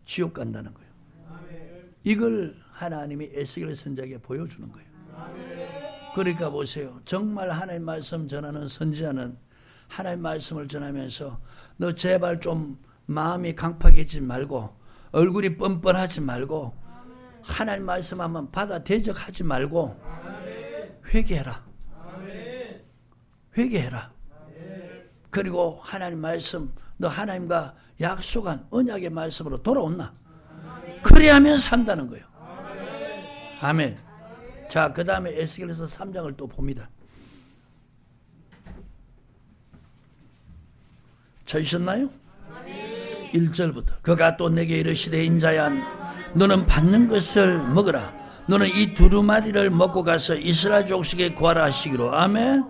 지옥 간다는 거예요. 이걸 하나님이 에스겔 선지자에게 보여주는 거예요. 그러니까 보세요. 정말 하나님 말씀 전하는 선지자는 하나님 말씀을 전하면서 너 제발 좀 마음이 강팍해지지 말고 얼굴이 뻔뻔하지 말고 하나님 말씀하면 받아 대적하지 말고 회개해라. 회개해라. 그리고 하나님 말씀, 너 하나님과 약속한 언약의 말씀으로 돌아온나? 그래야만 산다는 거예요. 아멘. 자, 그 다음에 에스겔에서 3장을 또 봅니다. 찾으셨나요? 1절부터 그가 또 내게 이르시되 인자야 너는 받는 것을 먹으라. 너는 이 두루마리를 먹고 가서 이스라엘 족속에 구하라 하시기로. 아멘.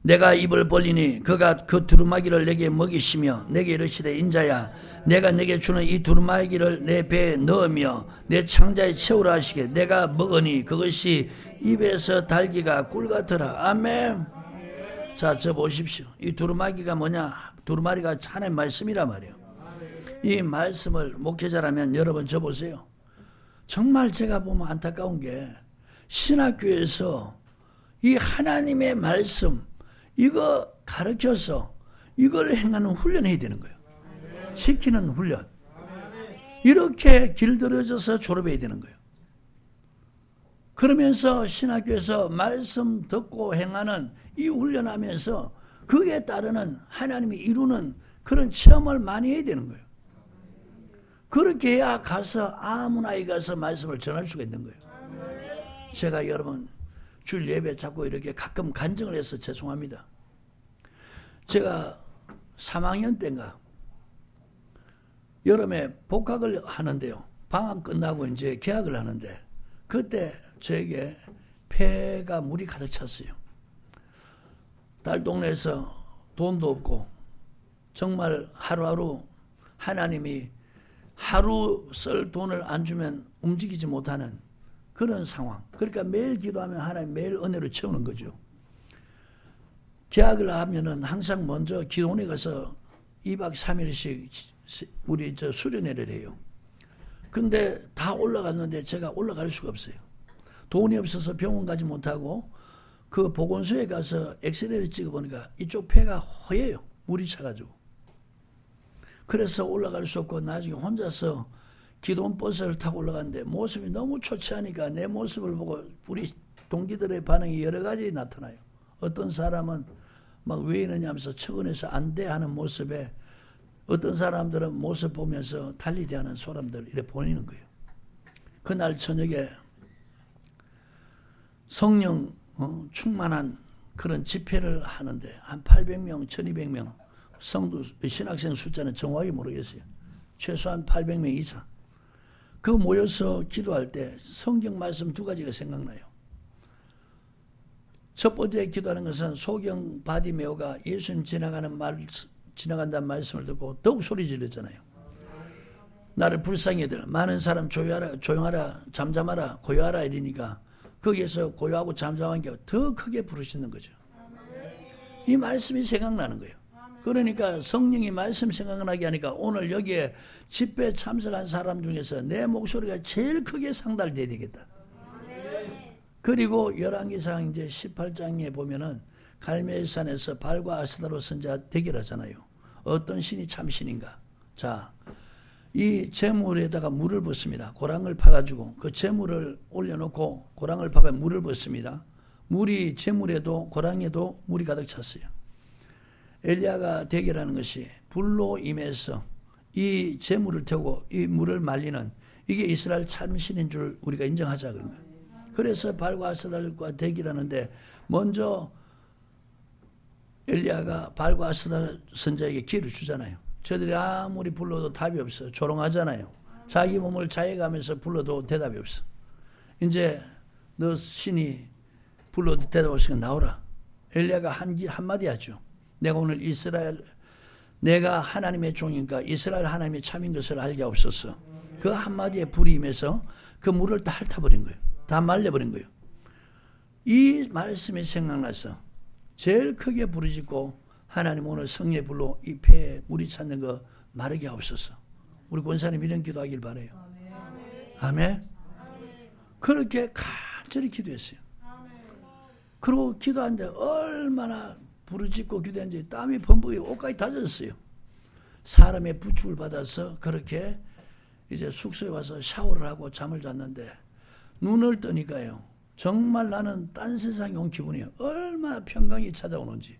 내가 입을 벌리니 그가 그 두루마기를 내게 먹이시며 내게 이르시되 인자야 내가 내게 주는 이 두루마기를 내 배에 넣으며 내 창자에 채우라 하시게. 내가 먹으니 그것이 입에서 달기가 꿀 같더라. 아멘. 자, 저 보십시오. 이 두루마기가 뭐냐? 두루마리가 하나님 말씀이란 말이에요. 이 말씀을 목회자라면 여러분 저 보세요. 정말 제가 보면 안타까운 게 신학교에서 이 하나님의 말씀 이거 가르쳐서 이걸 행하는 훈련해야 되는 거예요. 시키는 훈련. 이렇게 길들여져서 졸업해야 되는 거예요. 그러면서 신학교에서 말씀 듣고 행하는 이 훈련하면서 그에 따르는 하나님이 이루는 그런 체험을 많이 해야 되는 거예요. 그렇게 해야 가서 아무나에 가서 말씀을 전할 수가 있는 거예요. 제가 여러분 주일 예배 자꾸 이렇게 가끔 간증을 해서 죄송합니다. 제가 3학년 때인가 여름에 복학을 하는데요. 방학 끝나고 이제 개학을 하는데 그때 저에게 폐가 물이 가득 찼어요. 딸 동네에서 돈도 없고 정말 하루하루 하나님이 하루 쓸 돈을 안 주면 움직이지 못하는 그런 상황. 그러니까 매일 기도하면 하나님 매일 은혜로 채우는 거죠. 개학을 하면은 항상 먼저 기도원에 가서 2박 3일씩 우리 수련회를 해요. 근데 다 올라갔는데 제가 올라갈 수가 없어요. 돈이 없어서 병원 가지 못하고 그 보건소에 가서 엑스레이를 찍어보니까 이쪽 폐가 허예요. 물이 차가지고. 그래서 올라갈 수 없고 나중에 혼자서 기도원 버스를 타고 올라갔는데 모습이 너무 초췌하니까 내 모습을 보고 우리 동기들의 반응이 여러 가지 나타나요. 어떤 사람은 막 왜 이러냐 하면서 측은해서 안 돼 하는 모습에 어떤 사람들은 모습 보면서 달리 대하는 사람들 이렇게 보이는 거예요. 그날 저녁에 성령 충만한 그런 집회를 하는데 한 800명, 1200명 성도 신학생 숫자는 정확히 모르겠어요. 최소한 800명 이상. 그 모여서 기도할 때 성경 말씀 두 가지가 생각나요. 첫 번째 기도하는 것은 소경 바디메오가 예수님 지나간다는 말씀을 듣고 더욱 소리 지르잖아요. 나를 불쌍히 여들 많은 사람 조용하라 잠잠하라 고요하라 이러니까 거기에서 고요하고 잠잠한 게 더 크게 부르시는 거죠. 이 말씀이 생각나는 거예요. 그러니까 성령이 말씀 생각나게 하니까 오늘 여기에 집회 참석한 사람 중에서 내 목소리가 제일 크게 상달돼야 되겠다. 그리고 열왕기상 이제 18장에 보면은 갈멜산에서 발과 아스다로 선지자 대결하잖아요. 어떤 신이 참 신인가. 자, 이 재물에다가 물을 붓습니다. 고랑을 파가지고 그 재물을 올려놓고 고랑을 파가 물을 붓습니다. 물이 재물에도 고랑에도 물이 가득 찼어요. 엘리야가 대결하는 것이 불로 임해서 이 재물을 태우고 이 물을 말리는 이게 이스라엘 참신인 줄 우리가 인정하자 그런 거예요. 그래서 발과 아스달과 대결하는데 먼저 엘리야가 발과 아스달 선자에게 기회를 주잖아요. 저들이 아무리 불러도 답이 없어. 조롱하잖아요. 자기 몸을 자해가면서 불러도 대답이 없어. 이제 너 신이 불러도 대답 없으니까 나오라. 엘리야가 한마디 하죠. 내가 오늘 내가 하나님의 종인가 이스라엘 하나님의 참인 것을 알게 없었어. 그 한마디에 불이 임해서 그 물을 다 핥아버린 거예요. 다 말려버린 거예요. 이 말씀이 생각나서 제일 크게 부르짖고 하나님 오늘 성령의 불로 이 폐에 물이 찼는 거 마르게 하옵소서. 우리 권사님 이런 기도하길 바라요. 아멘. 그렇게 간절히 기도했어요. 그리고 기도하는데 얼마나 부르짖고 기도했는지 땀이 범벅이 옷까지 다 젖었어요. 사람의 부축을 받아서 그렇게 이제 숙소에 와서 샤워를 하고 잠을 잤는데 눈을 뜨니까요. 정말 나는 딴 세상에 온 기분이에요. 얼마나 평강이 찾아오는지.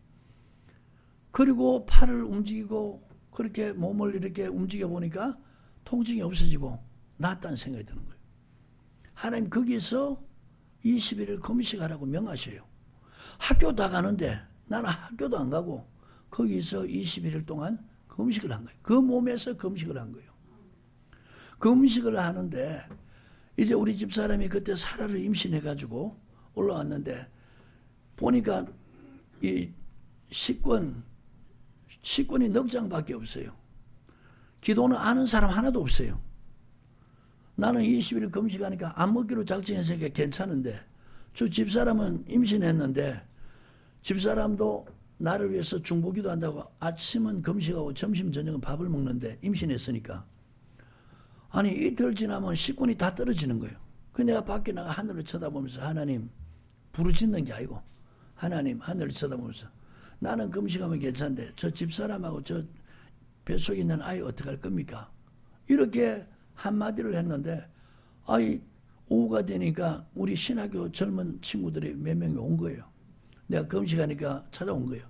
그리고 팔을 움직이고 그렇게 몸을 이렇게 움직여 보니까 통증이 없어지고 낫다는 생각이 드는 거예요. 하나님 거기서 21일 금식하라고 명하셔요. 학교 다 가는데 나는 학교도 안 가고 거기서 21일 동안 금식을 한 거예요. 그 몸에서 금식을 한 거예요. 금식을 하는데 이제 우리 집사람이 그때 사라를 임신해가지고 올라왔는데 보니까 이 식권이 넉 장밖에 없어요. 기도는 아는 사람 하나도 없어요. 나는 20일 금식하니까 안 먹기로 작정했으니까 괜찮은데 저 집사람은 임신했는데 집사람도 나를 위해서 중보기도 한다고 아침은 금식하고 점심 저녁은 밥을 먹는데 임신했으니까 아니 이틀 지나면 식권이 다 떨어지는 거예요. 그래서 내가 밖에 나가 하늘을 쳐다보면서 하나님 부르짖는 게 아니고 하나님 하늘을 쳐다보면서 나는 금식하면 괜찮은데 저 집사람하고 저 뱃속에 있는 아이 어떻게 할 겁니까? 이렇게 한마디를 했는데 오후가 되니까 우리 신학교 젊은 친구들이 몇 명이 온 거예요. 내가 금식하니까 찾아온 거예요.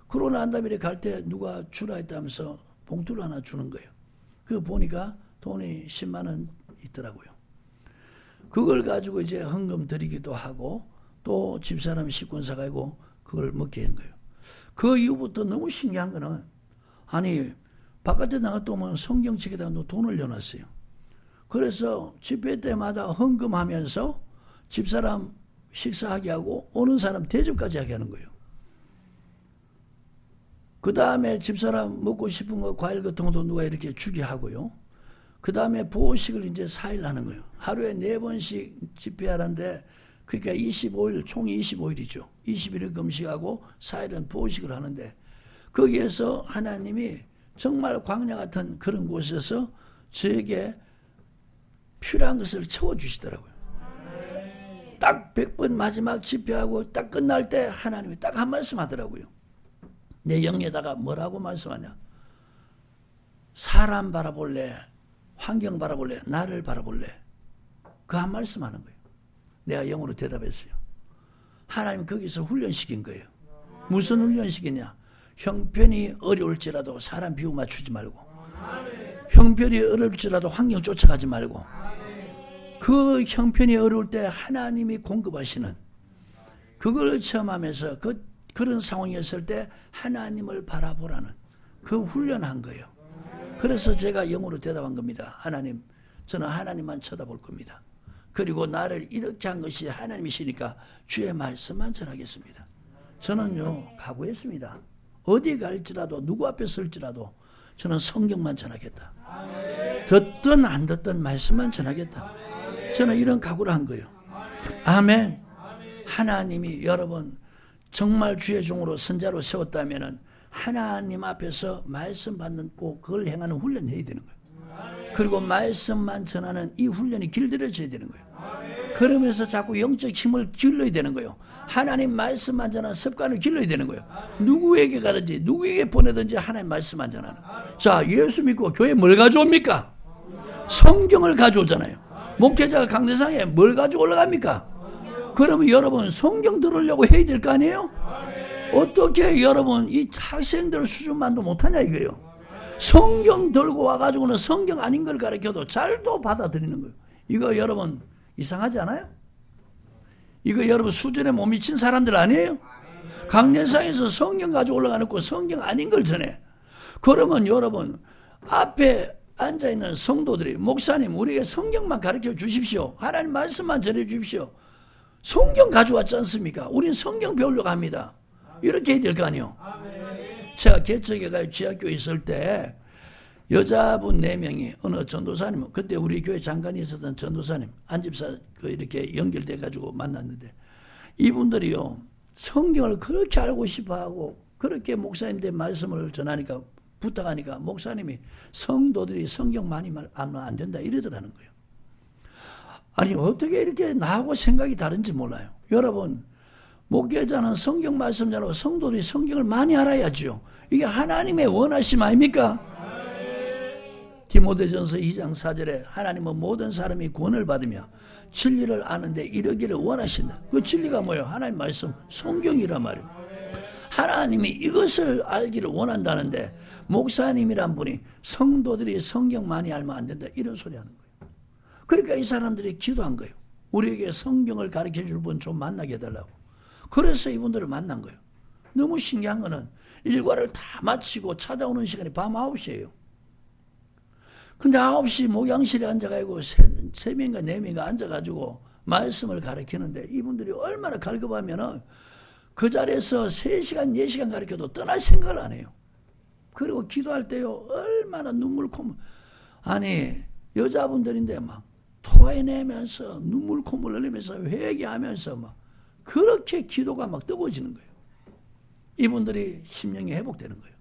그러고 난 다음에 갈 때 누가 주라 했다면서 봉투를 하나 주는 거예요. 그거 보니까 돈이 10만 원 있더라고요. 그걸 가지고 이제 헌금 드리기도 하고 또 집사람 식권 사가지고 그걸 먹게 한 거예요. 그 이후부터 너무 신기한 거는 아니 바깥에 나갔다 오면 성경책에다가 돈을 넣어놨어요. 그래서 집회 때마다 헌금하면서 집사람 식사하게 하고 오는 사람 대접까지 하게 하는 거예요. 그 다음에 집사람 먹고 싶은 거 과일 같은 것도 누가 이렇게 주게 하고요. 그 다음에 보호식을 이제 4일 하는 거예요. 하루에 4번씩 집회하는데 그러니까 25일, 총 25일이죠. 21일 금식하고 4일은 보호식을 하는데 거기에서 하나님이 정말 광야 같은 그런 곳에서 저에게 필요한 것을 채워주시더라고요. 딱 100번 마지막 집회하고 딱 끝날 때 하나님이 딱 한 말씀 하더라고요. 내 영에다가 뭐라고 말씀하냐. 사람 바라볼래? 환경 바라볼래? 나를 바라볼래? 그 한 말씀 하는 거예요. 내가 영어로 대답했어요. 하나님 거기서 훈련시킨 거예요. 무슨 훈련시키냐? 형편이 어려울지라도 사람 비유 맞추지 말고 형편이 어려울지라도 환경 쫓아가지 말고 그 형편이 어려울 때 하나님이 공급하시는 그걸 체험하면서 그런 상황이었을 때 하나님을 바라보라는 그 훈련한 거예요. 그래서 제가 영어로 대답한 겁니다. 하나님, 저는 하나님만 쳐다볼 겁니다. 그리고 나를 이렇게 한 것이 하나님이시니까 주의 말씀만 전하겠습니다. 저는요 각오했습니다. 어디 갈지라도 누구 앞에 설지라도 저는 성경만 전하겠다. 듣든 안 듣든 말씀만 전하겠다. 저는 이런 각오를 한 거예요. 아멘. 하나님이 여러분 정말 주의 종으로 선자로 세웠다면은 하나님 앞에서 말씀 받는 꼭 그걸 행하는 훈련 해야 되는 거예요. 그리고 말씀만 전하는 이 훈련이 길들여져야 되는 거예요. 그러면서 자꾸 영적 힘을 길러야 되는 거예요. 하나님 말씀만 전하는 습관을 길러야 되는 거예요. 누구에게 가든지 누구에게 보내든지 하나님 말씀만 전하는. 자, 예수 믿고 교회에 뭘 가져옵니까? 성경을 가져오잖아요. 목회자가 강대상에 뭘 가지고 올라갑니까? 그러면 여러분 성경 들으려고 해야 될 거 아니에요? 어떻게 여러분 이 학생들 수준만도 못하냐 이거예요. 성경 들고 와가지고는 성경 아닌 걸 가르쳐도 잘도 받아들이는 거예요. 이거 여러분 이상하지 않아요? 이거 여러분 수준에 못 미친 사람들 아니에요? 강연상에서 성경 가지고 올라가놓고 성경 아닌 걸 전해. 그러면 여러분 앞에 앉아있는 성도들이 목사님 우리에게 성경만 가르쳐 주십시오. 하나님 말씀만 전해 주십시오. 성경 가져왔지 않습니까? 우린 성경 배우려고 합니다. 이렇게 해야 될 거 아니에요. 제가 개척에 가서 지하교에 있을 때 여자분 4명이 어느 전도사님, 그때 우리 교회 장관이 있었던 전도사님, 안집사 이렇게 연결돼 가지고 만났는데 이분들이요 성경을 그렇게 알고 싶어하고 그렇게 목사님들 말씀을 전하니까 부탁하니까 목사님이 성도들이 성경 많이 알면 안 된다 이러더라는 거예요. 아니 어떻게 이렇게 나하고 생각이 다른지 몰라요. 여러분 목회자는 성경 말씀 전하고 성도들이 성경을 많이 알아야죠. 이게 하나님의 원하심 아닙니까? 디모데전서 2장 4절에 하나님은 모든 사람이 구원을 받으며 진리를 아는데 이르기를 원하신다. 그 진리가 뭐예요? 하나님 말씀 성경이란 말이에요. 하나님이 이것을 알기를 원한다는데 목사님이란 분이 성도들이 성경 많이 알면 안 된다 이런 소리 하는 거예요. 그러니까 이 사람들이 기도한 거예요. 우리에게 성경을 가르쳐 줄 분 좀 만나게 해달라고. 그래서 이분들을 만난 거예요. 너무 신기한 거는 일과를 다 마치고 찾아오는 시간이 밤 9시예요. 근데 9시 목양실에 앉아가지고 3명인가 4명인가 앉아가지고 말씀을 가르치는데 이분들이 얼마나 갈급하면은 그 자리에서 3시간, 4시간 가르쳐도 떠날 생각을 안 해요. 그리고 기도할 때요, 얼마나 눈물 콧물. 아니, 여자분들인데 막 토해내면서 눈물 콧물 흘리면서 회개하면서 막 그렇게 기도가 막 뜨거워지는 거예요. 이분들이 심령이 회복되는 거예요.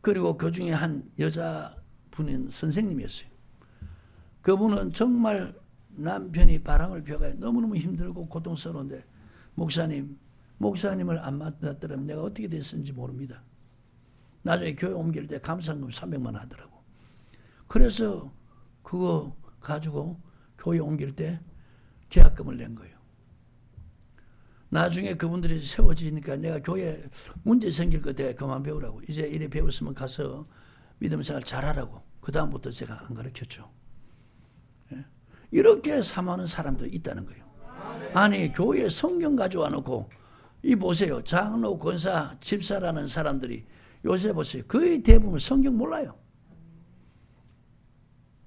그리고 그 중에 한 여자분인 선생님이었어요. 그분은 정말 남편이 바람을 피워가 너무너무 힘들고 고통스러운데 목사님을 안 만났더라면 내가 어떻게 됐는지 모릅니다. 나중에 교회 옮길 때 감사금 300만 원 하더라고. 그래서 그거 가지고 교회 옮길 때 계약금을 낸 거예요. 나중에 그분들이 세워지니까 내가 교회 문제 생길 것 같아 그만 배우라고. 이제 이래 배웠으면 가서 믿음 생활 잘하라고. 그 다음부터 제가 안 가르쳤죠. 이렇게 사모하는 사람도 있다는 거예요. 아니 교회에 성경 가져와 놓고 이 보세요. 장로, 권사, 집사라는 사람들이 요새 보세요. 거의 대부분 성경 몰라요.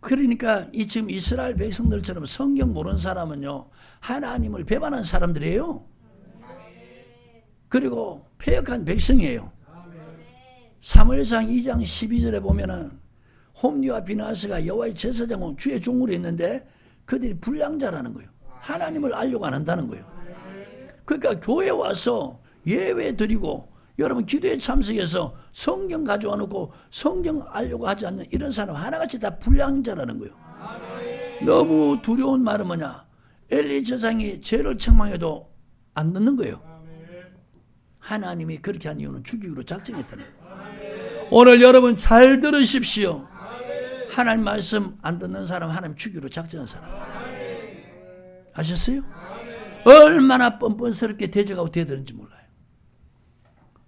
그러니까 이 지금 이스라엘 백성들처럼 성경 모르는 사람은요. 하나님을 배반한 사람들이에요. 그리고 패역한 백성이에요. 사무엘상 2장 12절에 보면은 홈리와 비나스가 여호와의 제사장은 주의 종으로 있는데 그들이 불량자라는 거예요. 하나님을 알려고 안 한다는 거예요. 그러니까 교회 와서 예외 드리고 여러분 기도에 참석해서 성경 가져와 놓고 성경 알려고 하지 않는 이런 사람 하나같이 다 불량자라는 거예요. 너무 두려운 말은 뭐냐? 엘리 제사장이 죄를 책망해도 안 듣는 거예요. 하나님이 그렇게 한 이유는 죽이기로 작정했다는 거예요. 오늘 여러분 잘 들으십시오. 하나님 말씀 안 듣는 사람 하나님 죽이기로 작정한 사람. 아셨어요? 얼마나 뻔뻔스럽게 대적하고 대드는지 몰라요.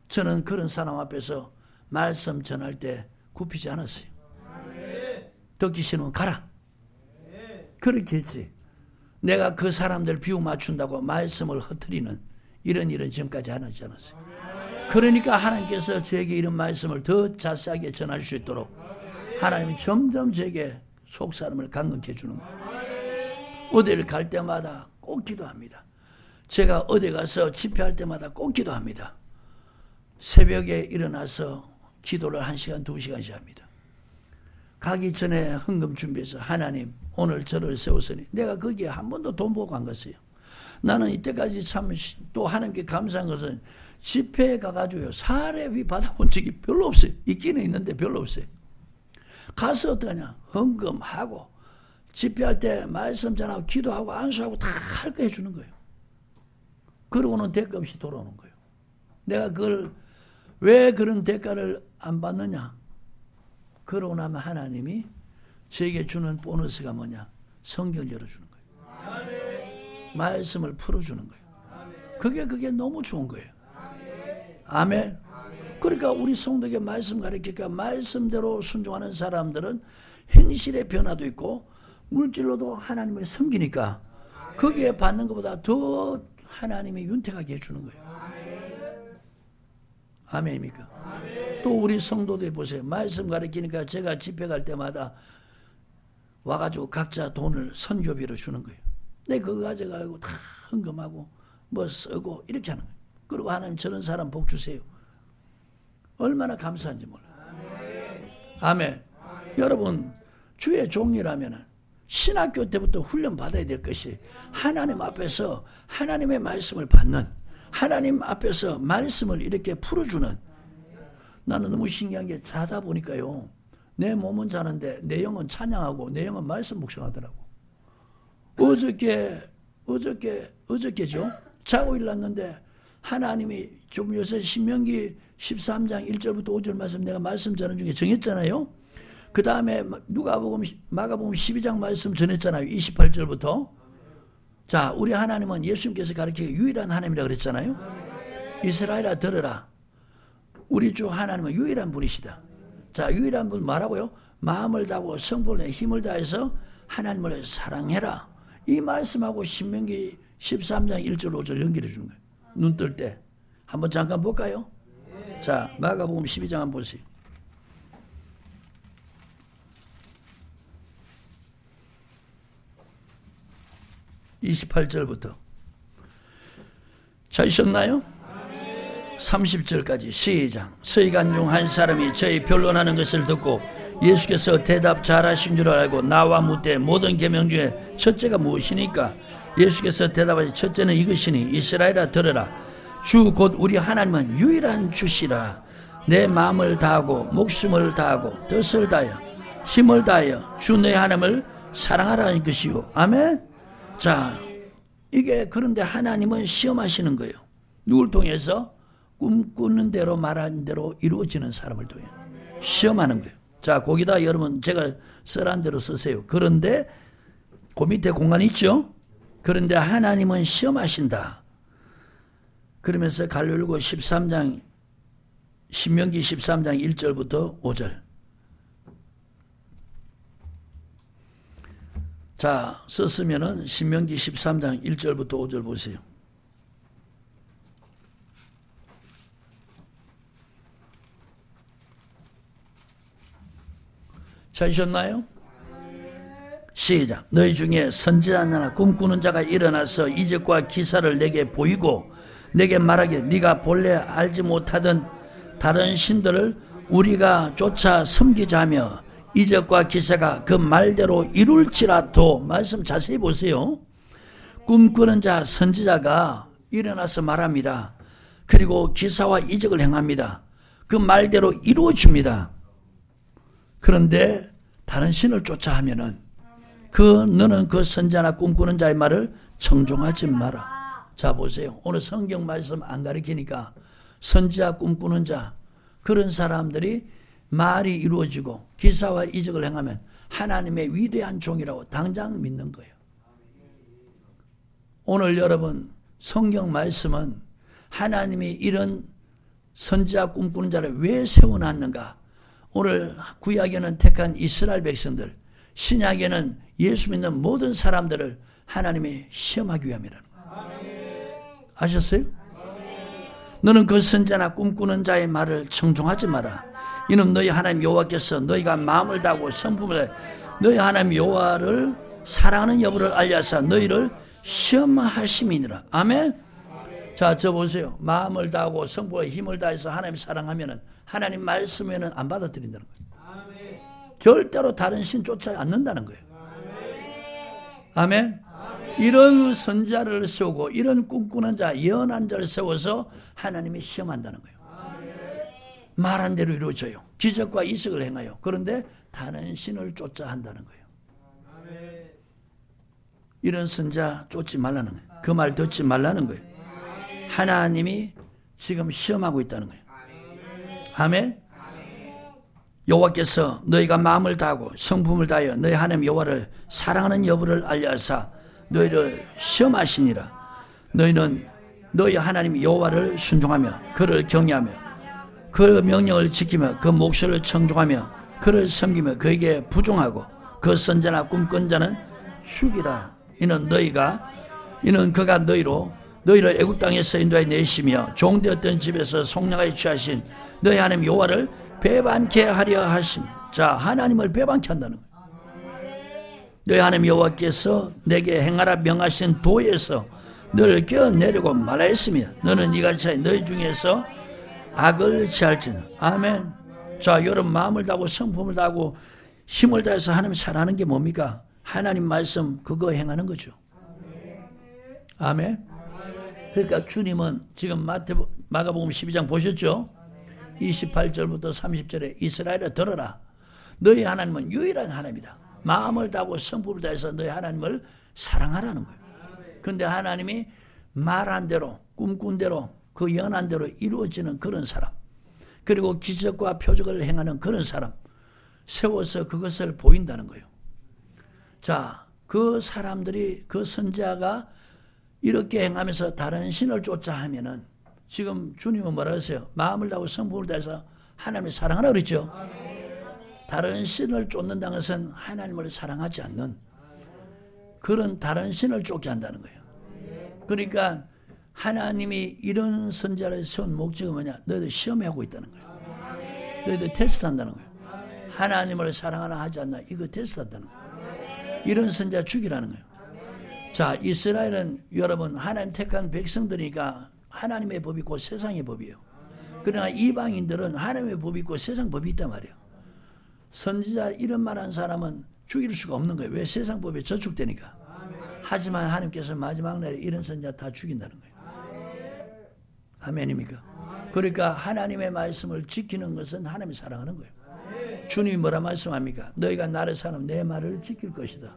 저는 그런 사람 앞에서 말씀 전할 때 굽히지 않았어요. 듣기 싫으면 가라. 그렇게 했지. 내가 그 사람들 비유 맞춘다고 말씀을 흐트리는 이런 일은 지금까지 안 하지 않았어요. 그러니까 하나님께서 저에게 이런 말씀을 더 자세하게 전할 수 있도록 하나님이 점점 저에게 속사람을 강건케 해주는 거예요. 어디를 갈 때마다 꼭 기도합니다. 제가 어디 가서 집회할 때마다 꼭 기도합니다. 새벽에 일어나서 기도를 1시간, 2시간씩 합니다. 가기 전에 헌금 준비해서 하나님 오늘 저를 세웠으니 내가 거기에 한 번도 돈 보고 안 갔어요. 나는 이때까지 참 또 하나님께 감사한 것은 집회에 가가지고요, 사례비 받아본 적이 별로 없어요. 있기는 있는데 별로 없어요. 가서 어떠냐, 헌금하고 집회할 때 말씀 전하고 기도하고 안수하고 다 할 거 해주는 거예요. 그러고는 대가 없이 돌아오는 거예요. 내가 그걸 왜 그런 대가를 안 받느냐? 그러고 나면 하나님이 저에게 주는 보너스가 뭐냐? 성경을 열어주는 거예요. 말씀을 풀어주는 거예요. 그게 너무 좋은 거예요. 아멘. 그러니까 우리 성도에게 말씀 가르치니까 말씀대로 순종하는 사람들은 행실의 변화도 있고 물질로도 하나님을 섬기니까 거기에 받는 것보다 더 하나님이 윤택하게 해주는 거예요. 아멘입니까? 또 우리 성도들 보세요. 말씀 가르치니까 제가 집회 갈 때마다 와가지고 각자 돈을 선교비로 주는 거예요. 내가 그거 가져가고 다 헌금하고 뭐 쓰고 이렇게 하는 거예요. 그리고 하나님 저런 사람 복 주세요. 얼마나 감사한지 몰라요. 아멘. 여러분, 주의 종이라면 신학교 때부터 훈련 받아야 될 것이 하나님 앞에서 하나님의 말씀을 받는, 하나님 앞에서 말씀을 이렇게 풀어주는. 나는 너무 신기한 게 자다 보니까요, 내 몸은 자는데 내 영은 찬양하고 내 영은 말씀 묵상하더라고. 어저께죠? 자고 일어났는데 하나님이 좀 요새 신명기 13장 1절부터 5절 말씀 내가 말씀 전하는 중에 정했잖아요. 그 다음에 마가복음 12장 말씀 전했잖아요. 28절부터. 자, 우리 하나님은 예수님께서 가르치기 유일한 하나님이라고 그랬잖아요. 이스라엘아 들으라. 우리 주 하나님은 유일한 분이시다. 자, 유일한 분 말하고요. 마음을 다하고 성품을 힘을 다해서 하나님을 사랑해라. 이 말씀하고 신명기 13장 1절 5절 연결해 주는 거예요. 눈 뜰 때. 한번 잠깐 볼까요? 자, 마가복음 12장 한번 보세요. (28절부터) 찾으셨나요? 30절까지 시작. 서기관 중 한 사람이 저희 변론하는 것을 듣고 예수께서 대답 잘하신 줄 알고 나와 묻되 모든 계명 중에 첫째가 무엇이니까? 예수께서 대답하시 첫째는 이것이니 이스라엘아 들으라. 주 곧 우리 하나님은 유일한 주시라. 내 마음을 다하고 목숨을 다하고 뜻을 다하여 힘을 다하여 주 내 하나님을 사랑하라는 것이요. 아멘. 자, 이게 그런데 하나님은 시험하시는 거예요. 누굴 통해서? 꿈꾸는 대로 말하는 대로 이루어지는 사람을 통해 시험하는 거예요. 자, 거기다 여러분 제가 쓰란 대로 쓰세요. 그런데 그 밑에 공간이 있죠? 그런데 하나님은 시험하신다. 그러면서 갈릴고 13장 신명기 13장 1절부터 5절. 자, 썼으면은 신명기 13장 1절부터 5절 보세요. 찾으셨나요? 시작. 너희 중에 선지자나 꿈꾸는 자가 일어나서 이적과 기사를 내게 보이고 내게 말하기를 네가 본래 알지 못하던 다른 신들을 우리가 쫓아 섬기자 하며 이적과 기사가 그 말대로 이룰지라도. 말씀 자세히 보세요. 꿈꾸는 자 선지자가 일어나서 말합니다. 그리고 기사와 이적을 행합니다. 그 말대로 이루어줍니다. 그런데 다른 신을 쫓아 하면은 너는 그 선지자나 꿈꾸는 자의 말을 청종하지 마라. 자, 보세요. 오늘 성경 말씀 안 가르치니까 선지자 꿈꾸는 자 그런 사람들이 말이 이루어지고 기사와 이적을 행하면 하나님의 위대한 종이라고 당장 믿는 거예요. 오늘 여러분 성경 말씀은 하나님이 이런 선지자 꿈꾸는 자를 왜 세워놨는가? 오늘 구약에는 택한 이스라엘 백성들, 신약에는 예수 믿는 모든 사람들을 하나님이 시험하기 위함이라는 거예요. 아셨어요? 너는 그 선지자나 꿈꾸는 자의 말을 청종하지 마라. 이는 너희 하나님 여호와께서 너희가 마음을 다하고 성품을 너희 하나님 여호와를 사랑하는 여부를 알려서 너희를 시험하심이니라. 아멘. 자, 저 보세요. 마음을 다하고 성품과 힘을 다해서 하나님 사랑하면은 하나님 말씀에는 안 받아들인다는 거예요. 절대로 다른 신 쫓지 않는다는 거예요. 아멘. 이런 선자를 세우고 이런 꿈꾸는 자, 예언한 자를 세워서 하나님이 시험한다는 거예요. 말한 대로 이루어져요. 기적과 이적을 행하여. 그런데 다른 신을 쫓아 한다는 거예요. 이런 선자 쫓지 말라는 거예요. 그 말 듣지 말라는 거예요. 하나님이 지금 시험하고 있다는 거예요. 아멘. 여호와께서 너희가 마음을 다하고 성품을 다하여 너희 하나님 여호와를 사랑하는 여부를 알려하사 너희를 시험하시니라. 너희는 너희 하나님 여호와를 순종하며 그를 경외하며 그 명령을 지키며 그 목소리를 청종하며 그를 섬기며 그에게 부종하고 그 선자나 꿈꾼 자는 죽이라. 이는 그가 너희를 애굽 땅에서 인도하여 내시며 종되었던 집에서 속량하여 취하신 너희 하나님 여호와를 배반케 하려 하심. 자, 하나님을 배반케 한다는 거예요. 너희 하나님 여호와께서 내게 행하라 명하신 도에서 너를 껴내려고 말하였으며 너는 이같이 너희 중에서 악을 취할지는. 아멘. 자, 여러분 마음을 다하고 성품을 다하고 힘을 다해서 하나님 사랑하는 게 뭡니까? 하나님 말씀 그거 행하는 거죠. 아멘. 그러니까 주님은 지금 마가복음 12장 보셨죠? 28절부터 30절에 이스라엘아 들어라. 너희 하나님은 유일한 하나님이다. 마음을 다하고 성품을 다해서 너희 하나님을 사랑하라는 거예요. 그런데 하나님이 말한 대로 꿈꾼 대로 그 연한 대로 이루어지는 그런 사람, 그리고 기적과 표적을 행하는 그런 사람 세워서 그것을 보인다는 거예요. 자, 그 사람들이 그 선지자가 이렇게 행하면서 다른 신을 쫓아 하면은 지금 주님은 뭐라 하세요? 마음을 다하고 성품을 다해서 하나님을 사랑하라 그랬죠. 다른 신을 쫓는다는 것은 하나님을 사랑하지 않는 그런 다른 신을 쫓게 한다는 거예요. 그러니까 하나님이 이런 선지자를 세운 목적은 뭐냐? 너희들 시험하고 있다는 거예요. 너희들 테스트한다는 거예요. 하나님을 사랑하나 하지 않나 이거 테스트한다는 거예요. 이런 선지자 죽이라는 거예요. 자, 이스라엘은 여러분 하나님 택한 백성들이니까 하나님의 법이 곧 세상의 법이에요. 그러나 이방인들은 하나님의 법이 있고 세상 법이 있단 말이에요. 선지자 이런 말한 사람은 죽일 수가 없는 거예요. 왜? 세상 법에 저축되니까. 하지만 하나님께서 마지막 날에 이런 선지자 다 죽인다는 거예요. 아멘입니까? 그러니까 하나님의 말씀을 지키는 것은 하나님을 사랑하는 거예요. 주님이 뭐라 말씀합니까? 너희가 나를 사랑하면 내 말을 지킬 것이다.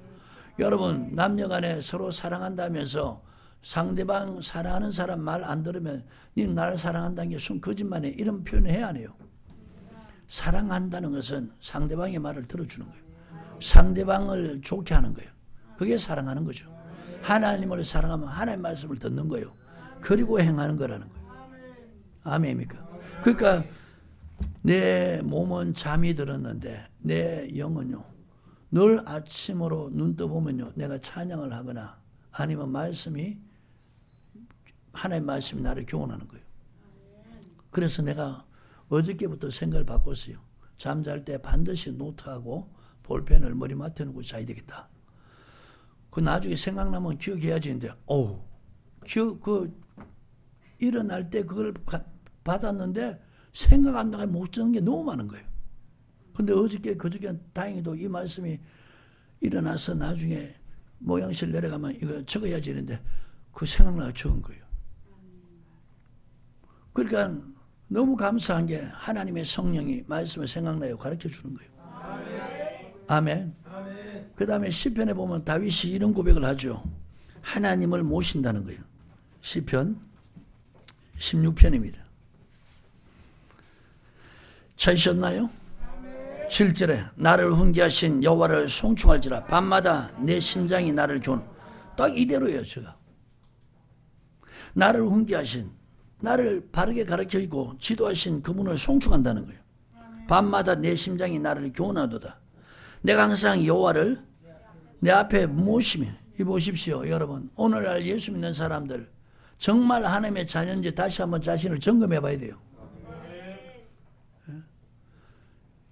여러분 남녀간에 서로 사랑한다면서 상대방 사랑하는 사람 말 안 들으면 니 나를 사랑한다는 게 순 거짓말이야. 이런 표현을 해야 해요. 사랑한다는 것은 상대방의 말을 들어주는 거예요. 상대방을 좋게 하는 거예요. 그게 사랑하는 거죠. 하나님을 사랑하면 하나님의 말씀을 듣는 거예요. 그리고 행하는 거라는 거예요. 아멘입니까? 그러니까 내 몸은 잠이 들었는데 내 영은요. 늘 아침으로 눈 떠보면요. 내가 찬양을 하거나 아니면 하나님의 말씀이 나를 교훈하는 거예요. 그래서 내가 어저께부터 생각을 바꿨어요. 잠잘 때 반드시 노트하고 볼펜을 머리맡에 놓고 자야 되겠다. 그 나중에 생각나면 기억해야지 했는데, 일어날 때 그걸 받았는데 생각 안 나게 못 쓰는 게 너무 많은 거예요. 근데 그저께 다행히도 이 말씀이 일어나서 나중에 모양실 내려가면 이거 적어야지 했는데 그 생각나서 적은 거예요. 그러니까 너무 감사한 게 하나님의 성령이 말씀을 생각나요 가르쳐 주는 거예요. 아멘. 그 다음에 시편에 보면 다윗이 이런 고백을 하죠. 하나님을 모신다는 거예요. 시편 16편입니다. 찾으셨나요? 7절에 나를 훈계하신 여호와를 송축할지라 밤마다 내 심장이 나를 교훈. 딱 이대로예요. 제가 나를 훈계하신 나를 바르게 가르쳐주고 지도하신 그분을 송축한다는 거예요. 밤마다 내 심장이 나를 교훈하도다. 내가 항상 여호와를 내 앞에 모시며 이 보십시오. 여러분 오늘날 예수 믿는 사람들 정말 하나님의 자녀인지 다시 한번 자신을 점검해 봐야 돼요.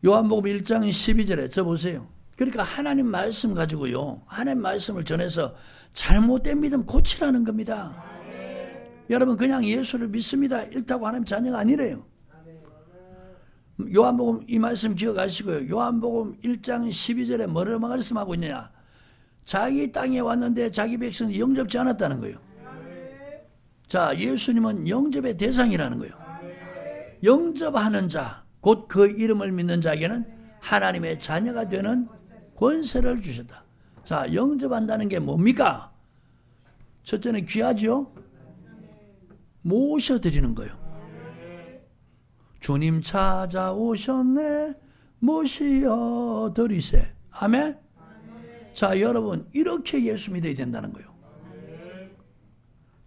요한복음 1장 12절에 저 보세요. 그러니까 하나님 말씀 가지고요. 하나님 말씀을 전해서 잘못된 믿음 고치라는 겁니다. 여러분 그냥 예수를 믿습니다. 일타고 하나님 자녀가 아니래요. 요한복음 이 말씀 기억하시고요. 요한복음 1장 12절에 뭐를 말씀하고 있느냐. 자기 땅에 왔는데 자기 백성이 영접지 않았다는 거예요. 자, 예수님은 영접의 대상이라는 거예요. 영접하는 자, 곧 그 이름을 믿는 자에게는 하나님의 자녀가 되는 권세를 주셨다. 자, 영접한다는 게 뭡니까? 첫째는 귀하죠? 모셔드리는 거예요. 주님 찾아오셨네, 모시어드리세. 아멘? 자, 여러분, 이렇게 예수 믿어야 된다는 거예요.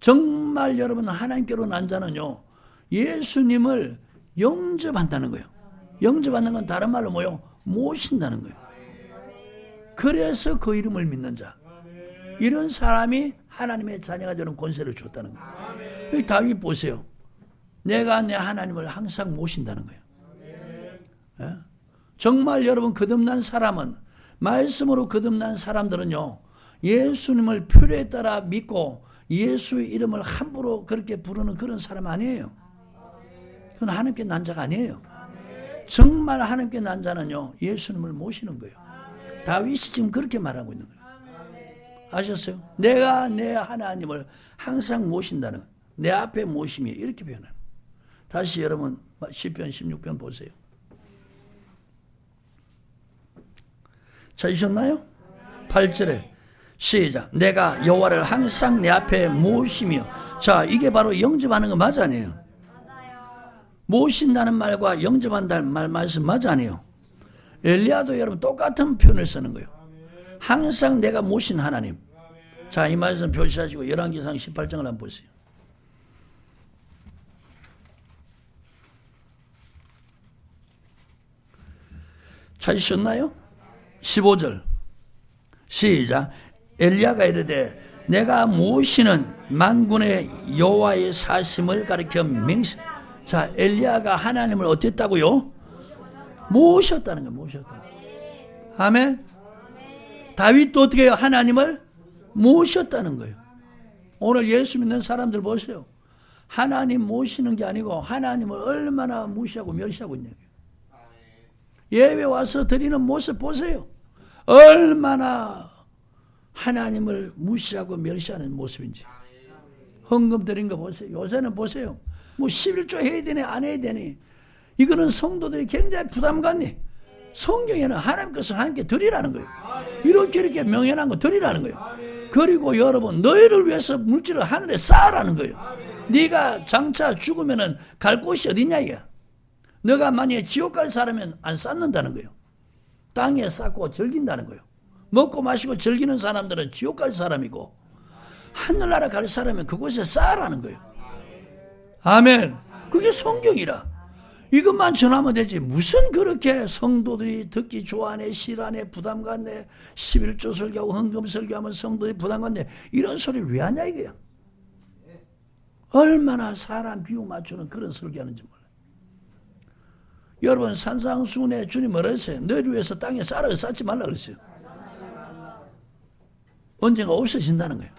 정말 여러분, 하나님께로 난 자는요, 예수님을 영접한다는 거예요. 영접하는 건 다른 말로 뭐요? 모신다는 거예요. 그래서 그 이름을 믿는 자, 이런 사람이 하나님의 자녀가 되는 권세를 줬다는 거예요. 여기 다윗 보세요. 내가 내 하나님을 항상 모신다는 거예요. 예? 정말 여러분, 거듭난 사람은, 말씀으로 거듭난 사람들은요, 예수님을 표례에 따라 믿고 예수의 이름을 함부로 그렇게 부르는 그런 사람 아니에요. 그건 하나님께 난 자가 아니에요. 정말 하나님께 난 자는요, 예수님을 모시는 거예요. 다윗이 지금 그렇게 말하고 있는 거예요. 아셨어요? 내가 내 하나님을 항상 모신다는 거예요. 내 앞에 모심이 이렇게 표현해요. 다시 여러분 시편 16편 보세요. 찾으셨나요? 8절에 시작. 내가 여호와를 항상 내 앞에 모시며. 자, 이게 바로 영접하는 거 맞아 아니에요? 모신다는 말과 영접한다는 말씀 맞아 아니에요? 엘리야도 여러분 똑같은 표현을 쓰는 거예요. 항상 내가 모신 하나님. 자, 이 말씀 표시하시고 열왕기상 18장을 한번 보세요. 찾으셨나요? 15절 시작. 엘리야가 이르되 내가 모시는 만군의 여호와의 사심을 가리켜 맹세. 자, 엘리야가 하나님을 어땠다고요? 모셨다는 거예요. 모셨다. 아멘. 다윗도 어떻게 해요? 하나님을 모셨다는 거예요. 오늘 예수 믿는 사람들 보세요. 하나님 모시는 게 아니고 하나님을 얼마나 무시하고 멸시하고 있냐고요. 예배 와서 드리는 모습 보세요. 얼마나 하나님을 무시하고 멸시하는 모습인지. 헌금 드린 거 보세요. 요새는 보세요. 뭐 11조 해야 되니 안 해야 되니. 이거는 성도들이 굉장히 부담 갖니. 성경에는 하나님 것을 하나님께 드리라는 거예요. 이렇게 명예한 거 드리라는 거예요. 그리고 여러분, 너희를 위해서 물질을 하늘에 쌓으라는 거예요. 네가 장차 죽으면은 갈 곳이 어디냐 이야. 너가 만약에 지옥 갈 사람이면 안 쌓는다는 거예요. 땅에 쌓고 즐긴다는 거예요. 먹고 마시고 즐기는 사람들은 지옥 갈 사람이고, 하늘나라 갈 사람은 그곳에 쌓으라는 거예요. 아멘. 그게 성경이라. 이것만 전하면 되지. 무슨 그렇게 성도들이 듣기 좋아하네, 싫어하네, 부담 갖네, 11조 설교하고 헌금 설교하면 성도들이 부담 갖네, 이런 소리를 왜 하냐 이거야. 얼마나 사람 비유 맞추는 그런 설교하는지 몰라. 여러분, 산상수훈에 주님 뭐라 했어요? 너희를 위해서 땅에 쌀을 쌓지 말라 그랬어요. 언젠가 없어진다는 거예요.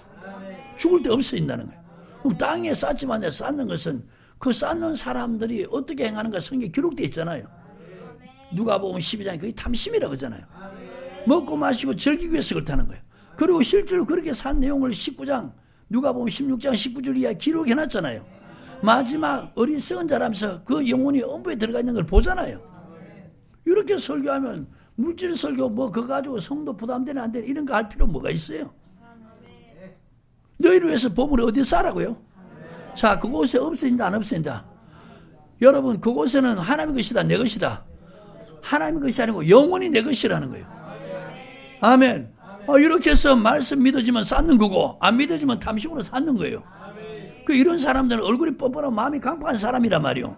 죽을 때 없어진다는 거예요. 그럼 땅에 쌓지만 쌓는 것은 그 쌓는 사람들이 어떻게 행하는가 성경에 기록되어 있잖아요. 누가 보면 12장에 그게 탐심이라고 하잖아요. 먹고 마시고 즐기기 위해서 그렇다는 거예요. 그리고 실제로 그렇게 산 내용을 19장, 누가 보면 16장 19절 이하 기록해놨잖아요. 마지막 어리석은 자라면서 그 영혼이 엄부에 들어가 있는 걸 보잖아요. 이렇게 설교하면 물질 설교 뭐 그거 가지고 성도 부담되는 안 되는 이런 거 할 필요 뭐가 있어요? 너희를 위해서 보물을 어디에 싸라고요? 자, 그곳에 없어진다 안 없어진다? 여러분, 그곳에는 하나님의 것이다 내 것이다. 하나님의 것이 아니고 영원히 내 것이라는 거예요. 아멘. 이렇게 해서 말씀 믿어지면 쌓는 거고 안 믿어지면 탐심으로 쌓는 거예요. 그 이런 사람들은 얼굴이 뻔뻔하고 마음이 강팍한 사람이란 말이요.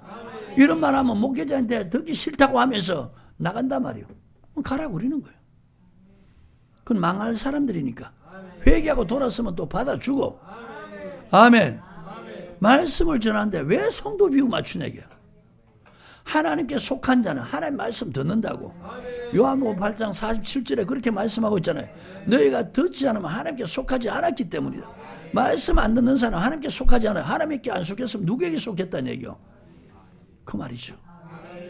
이런 말 하면 목회자한테 듣기 싫다고 하면서 나간단 말이요. 가라고 그러는 거예요. 그건 망할 사람들이니까. 회개하고 돌아서면 또 받아주고. 아멘. 말씀을 전하는데 왜 성도 비유 맞추냐 이게. 하나님께 속한 자는 하나님 말씀 듣는다고. 요한복음 8장 47절에 그렇게 말씀하고 있잖아요. 너희가 듣지 않으면 하나님께 속하지 않았기 때문이다. 말씀 안 듣는 사람은 하나님께 속하지 않아요. 하나님께 안 속했으면 누구에게 속했다는 얘기요? 그 말이죠.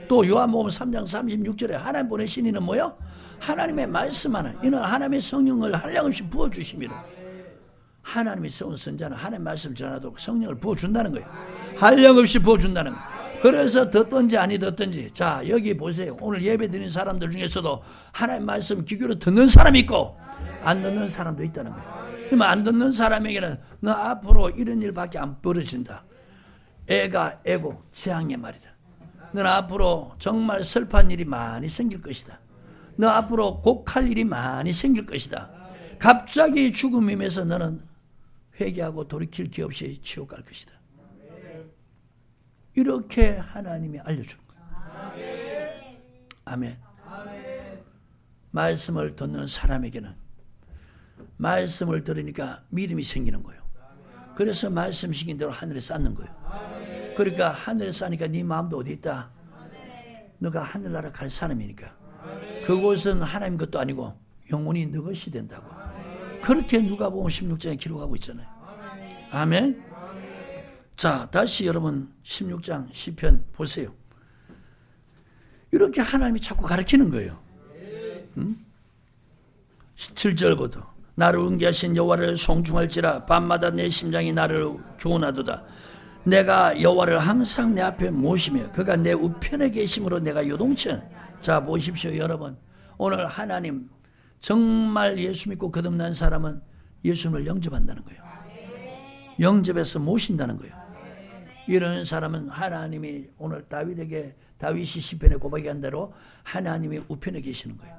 또 요한복음 3장 36절에 하나님 보내신 이는 뭐요? 하나님의 말씀 하나, 이는 하나님의 성령을 한량없이 부어주심이라. 하나님이 세운 선자는 하나님의 말씀을 전하도록 성령을 부어준다는 거예요. 한량없이 부어준다는 거예요. 그래서 듣든지 아니 듣든지, 자 여기 보세요. 오늘 예배 드리는 사람들 중에서도 하나님의 말씀 귀 기울여 듣는 사람이 있고 안 듣는 사람도 있다는 거예요. 그러면 안 듣는 사람에게는 너 앞으로 이런 일밖에 안 벌어진다. 애가 애고 재앙의 말이다. 너 앞으로 정말 슬픈 일이 많이 생길 것이다. 너 앞으로 곡할 일이 많이 생길 것이다. 갑자기 죽음이 임해서 너는 회개하고 돌이킬 기 없이 지옥 갈 것이다. 이렇게 하나님이 알려주는 거예요. 아멘. 말씀을 듣는 사람에게는 말씀을 들으니까 믿음이 생기는 거예요. 그래서 말씀 시킨 대로 하늘에 쌓는 거예요. 그러니까 하늘에 쌓으니까 네 마음도 어디 있다? 너가 하늘나라 갈 사람이니까. 그곳은 하나님 것도 아니고 영원히 너 것이 된다고. 그렇게 누가복음 16장에 기록하고 있잖아요. 아멘. 자, 다시 여러분 16장 시편 보세요. 이렇게 하나님이 자꾸 가르치는 거예요. 7절부터 나를 응기하신 여호와를 송중할지라 밤마다 내 심장이 나를 교훈하도다. 내가 여호와를 항상 내 앞에 모시며 그가 내 우편에 계심으로 내가 요동치. 자 보십시오 여러분. 오늘 하나님 정말 예수 믿고 거듭난 사람은 예수님을 영접한다는 거예요. 영접해서 모신다는 거예요. 이런 사람은 하나님이 오늘 다윗이 시편에 고백한 대로 하나님이 우편에 계시는 거예요.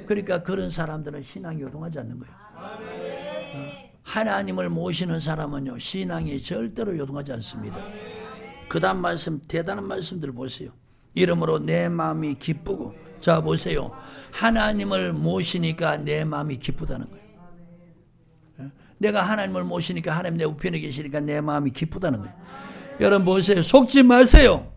그러니까 그런 사람들은 신앙이 요동하지 않는 거예요. 하나님을 모시는 사람은요 신앙이 절대로 요동하지 않습니다. 그 다음 말씀 대단한 말씀들 보세요. 이러므로 내 마음이 기쁘고, 자 보세요. 하나님을 모시니까 내 마음이 기쁘다는 거예요. 내가 하나님을 모시니까 하나님 내 우편에 계시니까 내 마음이 기쁘다는 거예요. 여러분 보세요. 속지 마세요.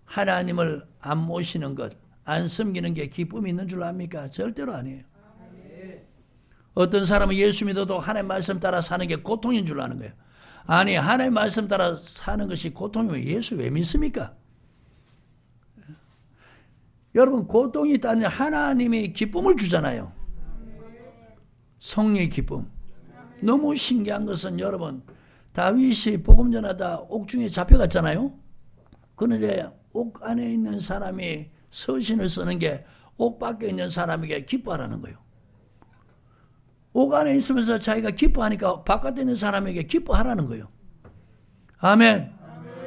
하나님을 안 모시는 것, 안 섬기는 게 기쁨이 있는 줄 압니까? 절대로 아니에요. 어떤 사람은 예수 믿어도 하나님 말씀 따라 사는 게 고통인 줄 아는 거예요. 아니 하나님 말씀 따라 사는 것이 고통이면 예수 왜 믿습니까? 여러분 고통이 있다는 하나님이 기쁨을 주잖아요. 성령의 기쁨. 너무 신기한 것은 여러분 다윗이 복음 전하다 옥중에 잡혀갔잖아요. 그런데 옥 안에 있는 사람이 서신을 쓰는 게 옥 밖에 있는 사람에게 기뻐하라는 거예요. 옥 안에 있으면서 자기가 기뻐하니까 바깥에 있는 사람에게 기뻐하라는 거예요. 아멘.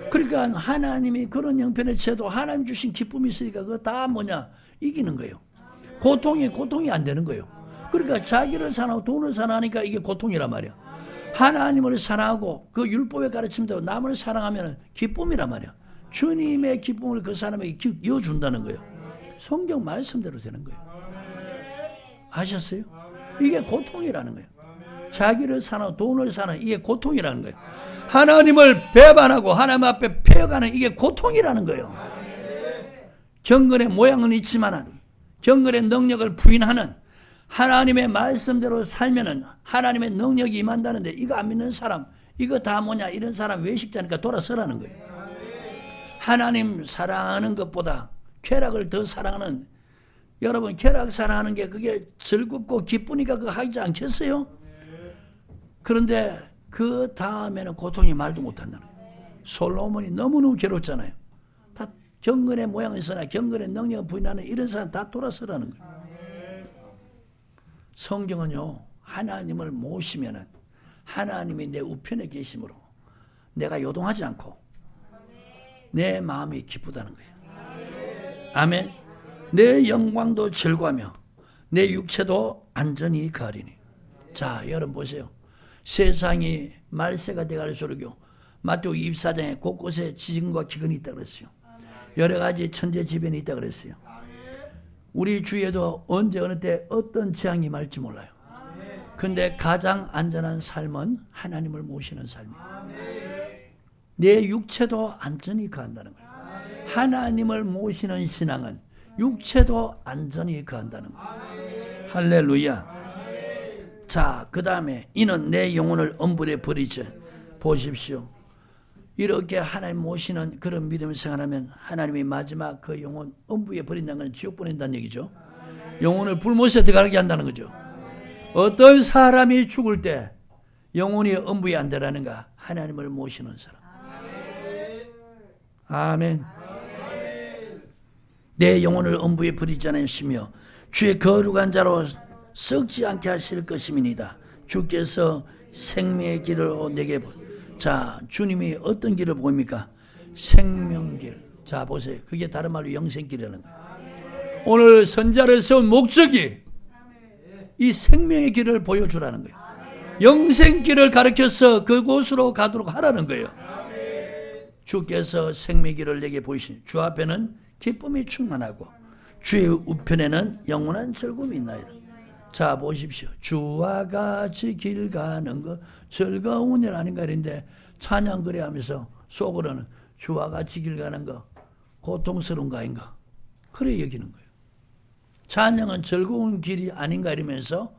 그러니까 하나님이 그런 형편의 채도 하나님 주신 기쁨이 있으니까 그거 다 뭐냐? 이기는 거예요. 고통이 안 되는 거예요. 그러니까 자기를 사랑하고 돈을 사랑하니까 이게 고통이란 말이야. 하나님을 사랑하고 그 율법의 가르침대로 남을 사랑하면 기쁨이란 말이야. 주님의 기쁨을 그 사람에게 이어준다는 거예요. 성경 말씀대로 되는 거예요. 아셨어요? 이게 고통이라는 거예요. 자기를 사랑하고 돈을 사랑하는 이게 고통이라는 거예요. 하나님을 배반하고 하나님 앞에 폐역하는 이게 고통이라는 거예요. 경건의 모양은 있지만 경건의 능력을 부인하는 하나님의 말씀대로 살면은 하나님의 능력이 임한다는데 이거 안 믿는 사람 이거 다 뭐냐 이런 사람 외식자니까 돌아서라는 거예요. 하나님 사랑하는 것보다 쾌락을 더 사랑하는 여러분 쾌락 사랑하는 게 그게 즐겁고 기쁘니까 그거 하지 않겠어요? 그런데 그 다음에는 고통이 말도 못한다는 거예요. 솔로몬이 너무너무 괴롭잖아요. 다 경건의 모양을 쓰나 경건의 능력을 부인하는 이런 사람 다 돌아서라는 거예요. 성경은요 하나님을 모시면은 하나님이 내 우편에 계심으로 내가 요동하지 않고 내 마음이 기쁘다는 거예요. 아멘. 내 영광도 즐거하며 내 육체도 안전히 가리니. 자 여러분 보세요. 세상이 말세가 돼갈수록요 마태복음 24장에 곳곳에 지진과 기근이 있다고 그랬어요. 여러 가지 천재지변이 있다고 그랬어요. 우리 주위에도 언제 어느 때 어떤 재앙이 임할지 몰라요. 그런데 가장 안전한 삶은 하나님을 모시는 삶이에요. 내 육체도 안전히 거한다는 거예요. 하나님을 모시는 신앙은 육체도 안전히 거한다는 거예요. 할렐루야. 자, 그 다음에 이는 내 영혼을 엄불에 버리지. 보십시오. 이렇게 하나님 모시는 그런 믿음을 생활하면 하나님이 마지막 그 영혼 음부에 버린다는 건 지옥 보낸다는 얘기죠. 영혼을 불못에 들어가게 한다는 거죠. 어떤 사람이 죽을 때 영혼이 음부에 안 들어가는가? 하나님을 모시는 사람. 아멘. 내 영혼을 음부에 버리지 않으시며 주의 거룩한 자로 썩지 않게 하실 것임이니이다. 주께서 생명의 길을 내게 자, 주님이 어떤 길을 보입니까? 생명길. 자, 보세요. 그게 다른 말로 영생길이라는 거예요. 오늘 선자를 세운 목적이 이 생명의 길을 보여주라는 거예요. 영생길을 가르쳐서 그곳으로 가도록 하라는 거예요. 주께서 생명의 길을 내게 보이시니 주 앞에는 기쁨이 충만하고 주의 우편에는 영원한 즐거움이 있나이다. 자, 보십시오. 주와 같이 길 가는 거 즐거운 일 아닌가 이랬는데 찬양 그래 하면서 속으로는 주와 같이 길 가는 거 고통스러운 거 아닌가 그래 여기는 거예요. 찬양은 즐거운 길이 아닌가 이러면서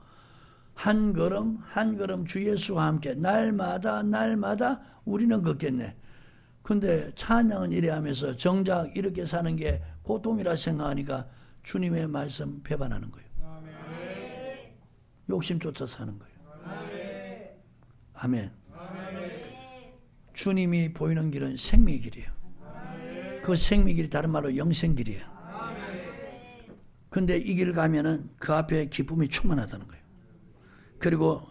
한 걸음 한 걸음 주 예수와 함께 날마다 우리는 걷겠네. 근데 찬양은 이래 하면서 정작 이렇게 사는 게 고통이라 생각하니까 주님의 말씀 배반하는 거예요. 욕심 쫓아 사는 거예요. 아멘. 주님이 보이는 길은 생명의 길이에요. 그 생명의 길이 다른 말로 영생길이에요. 근데 이 길을 가면은 그 앞에 기쁨이 충만하다는 거예요. 그리고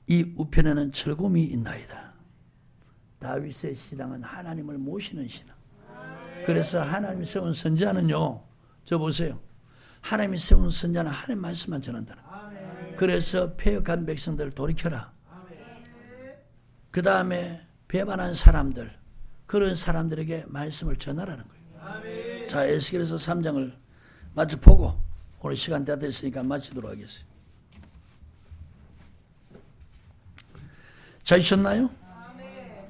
이 우편에는 즐거움이 있나이다. 다윗의 신앙은 하나님을 모시는 신앙. 그래서 하나님이 세운 선자는요, 저 보세요. 하나님이 세운 선자는 하나님 말씀만 전한다는 거예요. 그래서 패역한 백성들을 돌이켜라. 그 다음에 배반한 사람들, 그런 사람들에게 말씀을 전하라는 거예요. 자, 에스겔에서 3장을 마치 보고 오늘 시간 다 됐으니까 마치도록 하겠습니다. 찾으셨나요?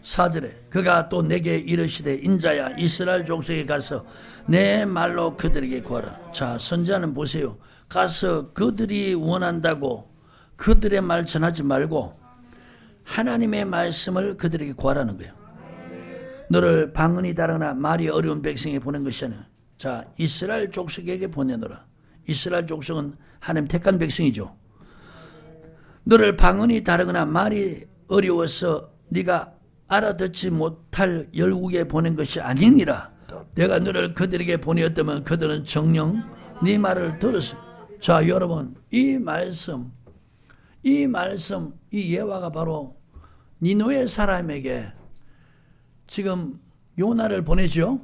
4절에 그가 또 내게 이르시되 인자야 이스라엘 족속에 가서 내 말로 그들에게 구하라. 자, 선자는 보세요. 가서 그들이 원한다고 그들의 말 전하지 말고 하나님의 말씀을 그들에게 구하라는 거예요. 너를 방언이 다르나 말이 어려운 백성에게 보낸 것이 아니야. 자, 이스라엘 족속에게 보내노라. 이스라엘 족속은 하나님 택한 백성이죠. 너를 방언이 다르거나 말이 어려워서 네가 알아듣지 못할 열국에 보낸 것이 아니니라. 내가 너를 그들에게 보내었다면 그들은 정녕 네 말을 들었어. 자, 여러분, 이 말씀, 이 예화가 바로 니느웨 사람에게 지금 요나를 보내죠.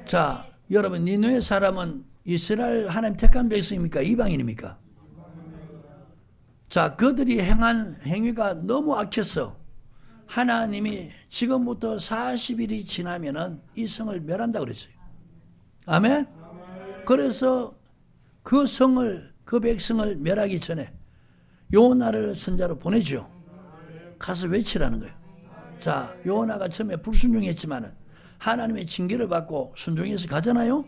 자, 여러분, 니느웨 사람은 이스라엘 하나님 택한 백성입니까? 이방인입니까? 자, 그들이 행한 행위가 너무 악해서 하나님이 지금부터 40일이 지나면은 이 성을 멸한다 그랬어요. 아멘? 그래서 그 성을, 그 백성을 멸하기 전에 요나를 선자로 보내죠. 가서 외치라는 거예요. 자, 요나가 처음에 불순종했지만은 하나님의 징계를 받고 순종해서 가잖아요.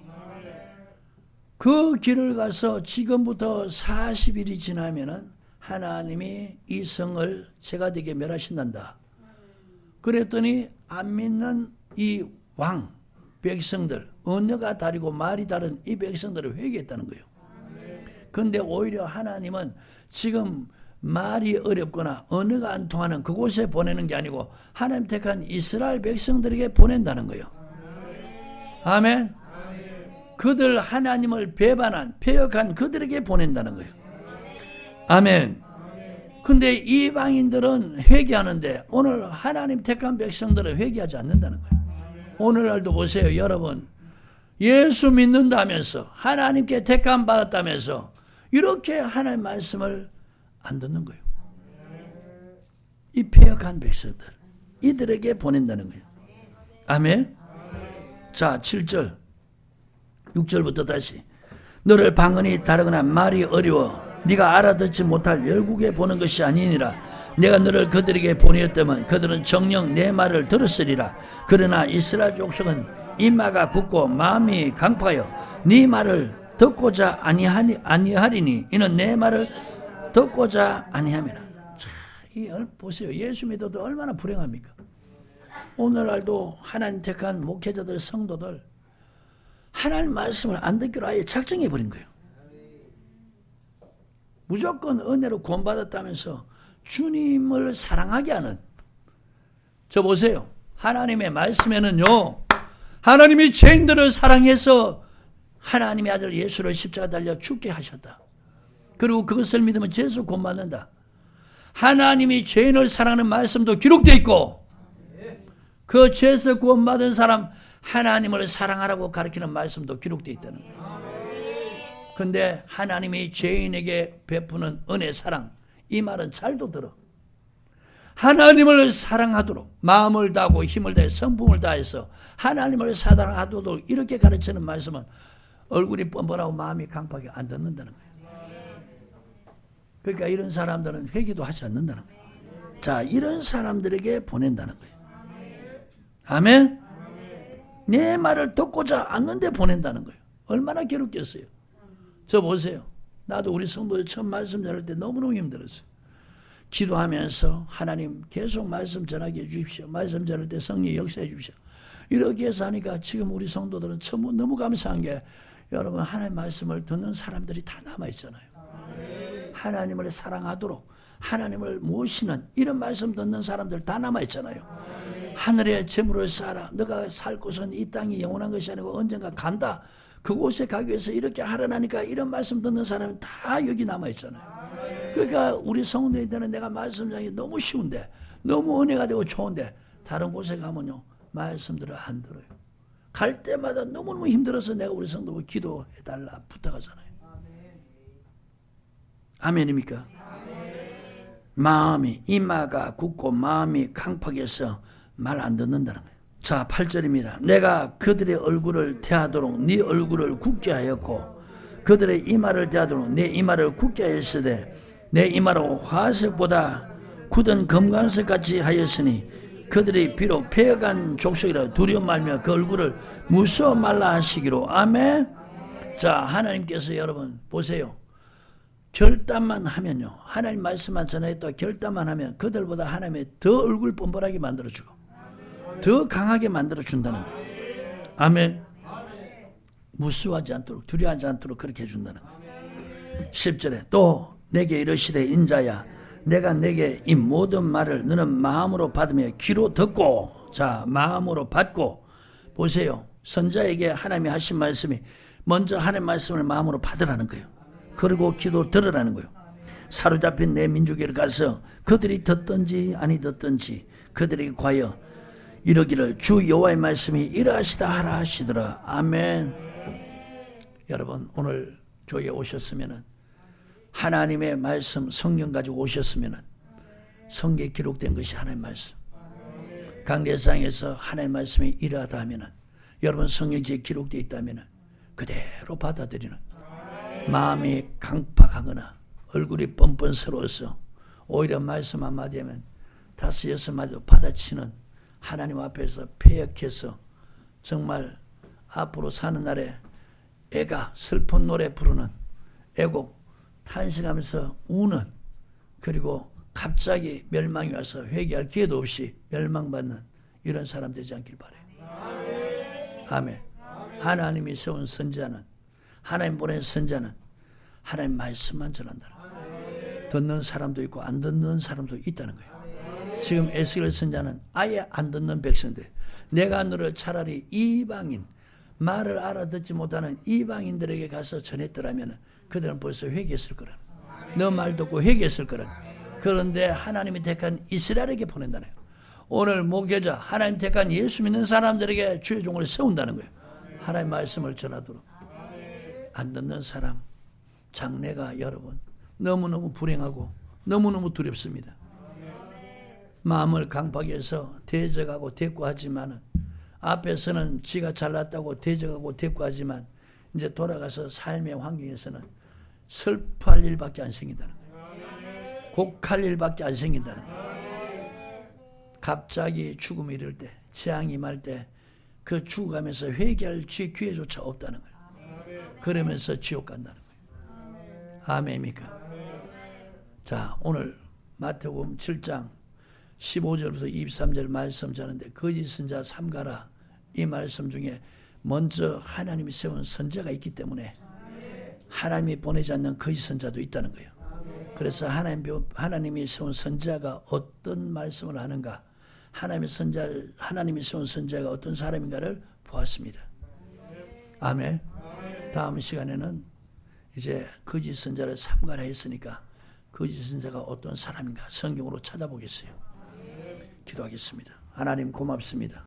그 길을 가서 지금부터 40일이 지나면은 하나님이 이 성을 제가되게 멸하신단다. 그랬더니 안 믿는 이 왕 백성들, 언어가 다르고 말이 다른 이 백성들을 회개했다는 거예요. 그런데 오히려 하나님은 지금 말이 어렵거나 언어가 안 통하는 그곳에 보내는 게 아니고 하나님 택한 이스라엘 백성들에게 보낸다는 거예요. 아멘. 그들 하나님을 배반한 패역한 그들에게 보낸다는 거예요. 아멘. 근데 이방인들은 회개하는데 오늘 하나님 택한 백성들은 회개하지 않는다는 거예요. 오늘날도 보세요. 여러분, 예수 믿는다면서 하나님께 택함 받았다면서 이렇게 하나님 말씀을 안 듣는 거예요. 이 패역한 백성들, 이들에게 보낸다는 거예요. 아멘. 자, 7절 6절부터 다시 너를 방언이 다르거나 말이 어려워 네가 알아듣지 못할 열국에 보는 것이 아니니라. 내가 너를 그들에게 보내었다면 그들은 정녕 내 말을 들었으리라. 그러나 이스라엘 족속은 이마가 굳고 마음이 강파하여 네 말을 듣고자 아니하리니 이는 내 말을 듣고자 아니함이라. 자, 보세요. 예수 믿어도 얼마나 불행합니까? 오늘날도 하나님 택한 목회자들, 성도들 하나님 말씀을 안 듣기로 아예 작정해버린 거예요. 무조건 은혜로 구원받았다면서 주님을 사랑하게 하는, 저 보세요. 하나님의 말씀에는요, 하나님이 죄인들을 사랑해서 하나님의 아들 예수를 십자가 달려 죽게 하셨다. 그리고 그것을 믿으면 죄에서 구원받는다. 하나님이 죄인을 사랑하는 말씀도 기록되어 있고, 그 죄에서 구원받은 사람 하나님을 사랑하라고 가르치는 말씀도 기록되어 있다는 거예요. 그런데 하나님이 죄인에게 베푸는 은혜, 사랑, 이 말은 잘도 들어. 하나님을 사랑하도록 마음을 다하고 힘을 다해 성품을 다해서 하나님을 사랑하도록 이렇게 가르치는 말씀은 얼굴이 뻔뻔하고 마음이 강팍하게 안 듣는다는 거예요. 그러니까 이런 사람들은 회개도 하지 않는다는 거예요. 자, 이런 사람들에게 보낸다는 거예요. 아멘? 내 말을 듣고자 않는데 보낸다는 거예요. 얼마나 괴롭겠어요. 저 보세요. 나도 우리 성도에 처음 말씀 전할 때 너무너무 힘들었어요. 기도하면서 하나님 계속 말씀 전하게 해주십시오. 말씀 전할 때 성령 역사해 주십시오. 이렇게 해서 하니까 지금 우리 성도들은 참 너무 감사한 게, 여러분 하나님 말씀을 듣는 사람들이 다 남아있잖아요. 하나님을 사랑하도록 하나님을 모시는 이런 말씀 듣는 사람들 다 남아있잖아요. 하늘의 재물을 쌓아라. 너가 살 곳은 이 땅이 영원한 것이 아니고 언젠가 간다. 그곳에 가기 위해서 이렇게 하라니까 이런 말씀 듣는 사람은 다 여기 남아있잖아요. 그러니까 우리 성도들은 내가 말씀 전하기 너무 쉬운데, 너무 은혜가 되고 좋은데 다른 곳에 가면요 말씀들을 안 들어요. 갈 때마다 너무너무 힘들어서 내가 우리 성도를 기도해달라 부탁하잖아요. 아멘입니까? 마음이, 이마가 굳고 마음이 강팍해서 말 안 듣는다는 거예요. 자, 8절입니다. 내가 그들의 얼굴을 대하도록 네 얼굴을 굳게 하였고 그들의 이마를 대하도록 내 이마를 굳게 하였으되 내 이마로 화석보다 굳은 검광석같이 하였으니 그들이 비록 패어간 족속이라 두려워 말며 그 얼굴을 무서워 말라 하시기로. 아멘. 자, 하나님께서 여러분 보세요. 결단만 하면요, 하나님 말씀만 전하겠다 결단만 하면 그들보다 하나님의 더 얼굴 뻔뻔하게 만들어주고 더 강하게 만들어준다는 거예요. 아멘. 무수하지 않도록 두려워하지 않도록 그렇게 해준다는 거예요. 10절에 또 내게 이르시되 인자야 내가 내게 이 모든 말을 너는 마음으로 받으며 귀로 듣고. 자, 마음으로 받고. 보세요. 선자에게 하나님이 하신 말씀이 먼저 하나님 말씀을 마음으로 받으라는 거예요. 그리고 기도 들으라는 거예요. 사로잡힌 내 민족에게 가서 그들이 듣든지 아니 듣든지 그들에게 과여 이러기를 주 여호와의 말씀이 이러하시다 하라 하시더라. 아멘. 여러분 오늘 교회에 오셨으면은 하나님의 말씀 성경 가지고 오셨으면은 성경에 기록된 것이 하나님의 말씀. 강대상에서 하나님의 말씀이 이러하다 하면은 여러분 성경지에 기록되어 있다면은 그대로 받아들이는, 마음이 강팍하거나 얼굴이 뻔뻔스러워서 오히려 말씀 한마디 하면 5, 6마디도 받아치는 하나님 앞에서 패역해서 정말 앞으로 사는 날에 애가 슬픈 노래 부르는, 애곡 탄식하면서 우는, 그리고 갑자기 멸망이 와서 회개할 기회도 없이 멸망받는 이런 사람 되지 않길 바라요. 아멘. 하나님이 세운 선자는, 하나님 보낸 선자는 하나님 말씀만 전한다는 거예요. 듣는 사람도 있고 안 듣는 사람도 있다는 거예요. 지금 에스겔 선자는 아예 안 듣는 백성들, 내가 너를 차라리 이방인, 말을 알아듣지 못하는 이방인들에게 가서 전했더라면 그들은 벌써 회개했을 거라. 너 말 듣고 회개했을 거라. 그런데 하나님이 택한 이스라엘에게 보낸다는 거예요. 오늘 목회자, 하나님 택한 예수 믿는 사람들에게 주의 종을 세운다는 거예요. 하나님 말씀을 전하도록. 안 듣는 사람, 장래가 여러분 너무너무 불행하고 너무너무 두렵습니다. 마음을 강팍하게 해서 대적하고 대꾸하지만은, 앞에서는 지가 잘났다고 대적하고 대꾸하지만 이제 돌아가서 삶의 환경에서는 슬퍼할 일밖에 안 생긴다는 거예요. 곡할 일밖에 안 생긴다는 거예요. 갑자기 죽음이 이를 때, 재앙이 임할 때 그 죽어가면서 회개할 기회조차 없다는 거예요. 그러면서 지옥 간다는 거예요. 아멘입니까? 자, 오늘 마태복음 7장 15절부터 23절 말씀 전하는데 거짓 선자 삼가라. 이 말씀 중에 먼저 하나님이 세운 선자가 있기 때문에 하나님이 보내지 않는 거짓 선자도 있다는 거예요. 그래서 하나님이 세운 선자가 어떤 말씀을 하는가, 하나님이 세운 선자가 어떤 사람인가를 보았습니다. 아멘. 다음 시간에는 이제 거짓 선자를 삼가라 했으니까 거짓 선자가 어떤 사람인가 성경으로 찾아보겠어요. 기도하겠습니다. 하나님 고맙습니다.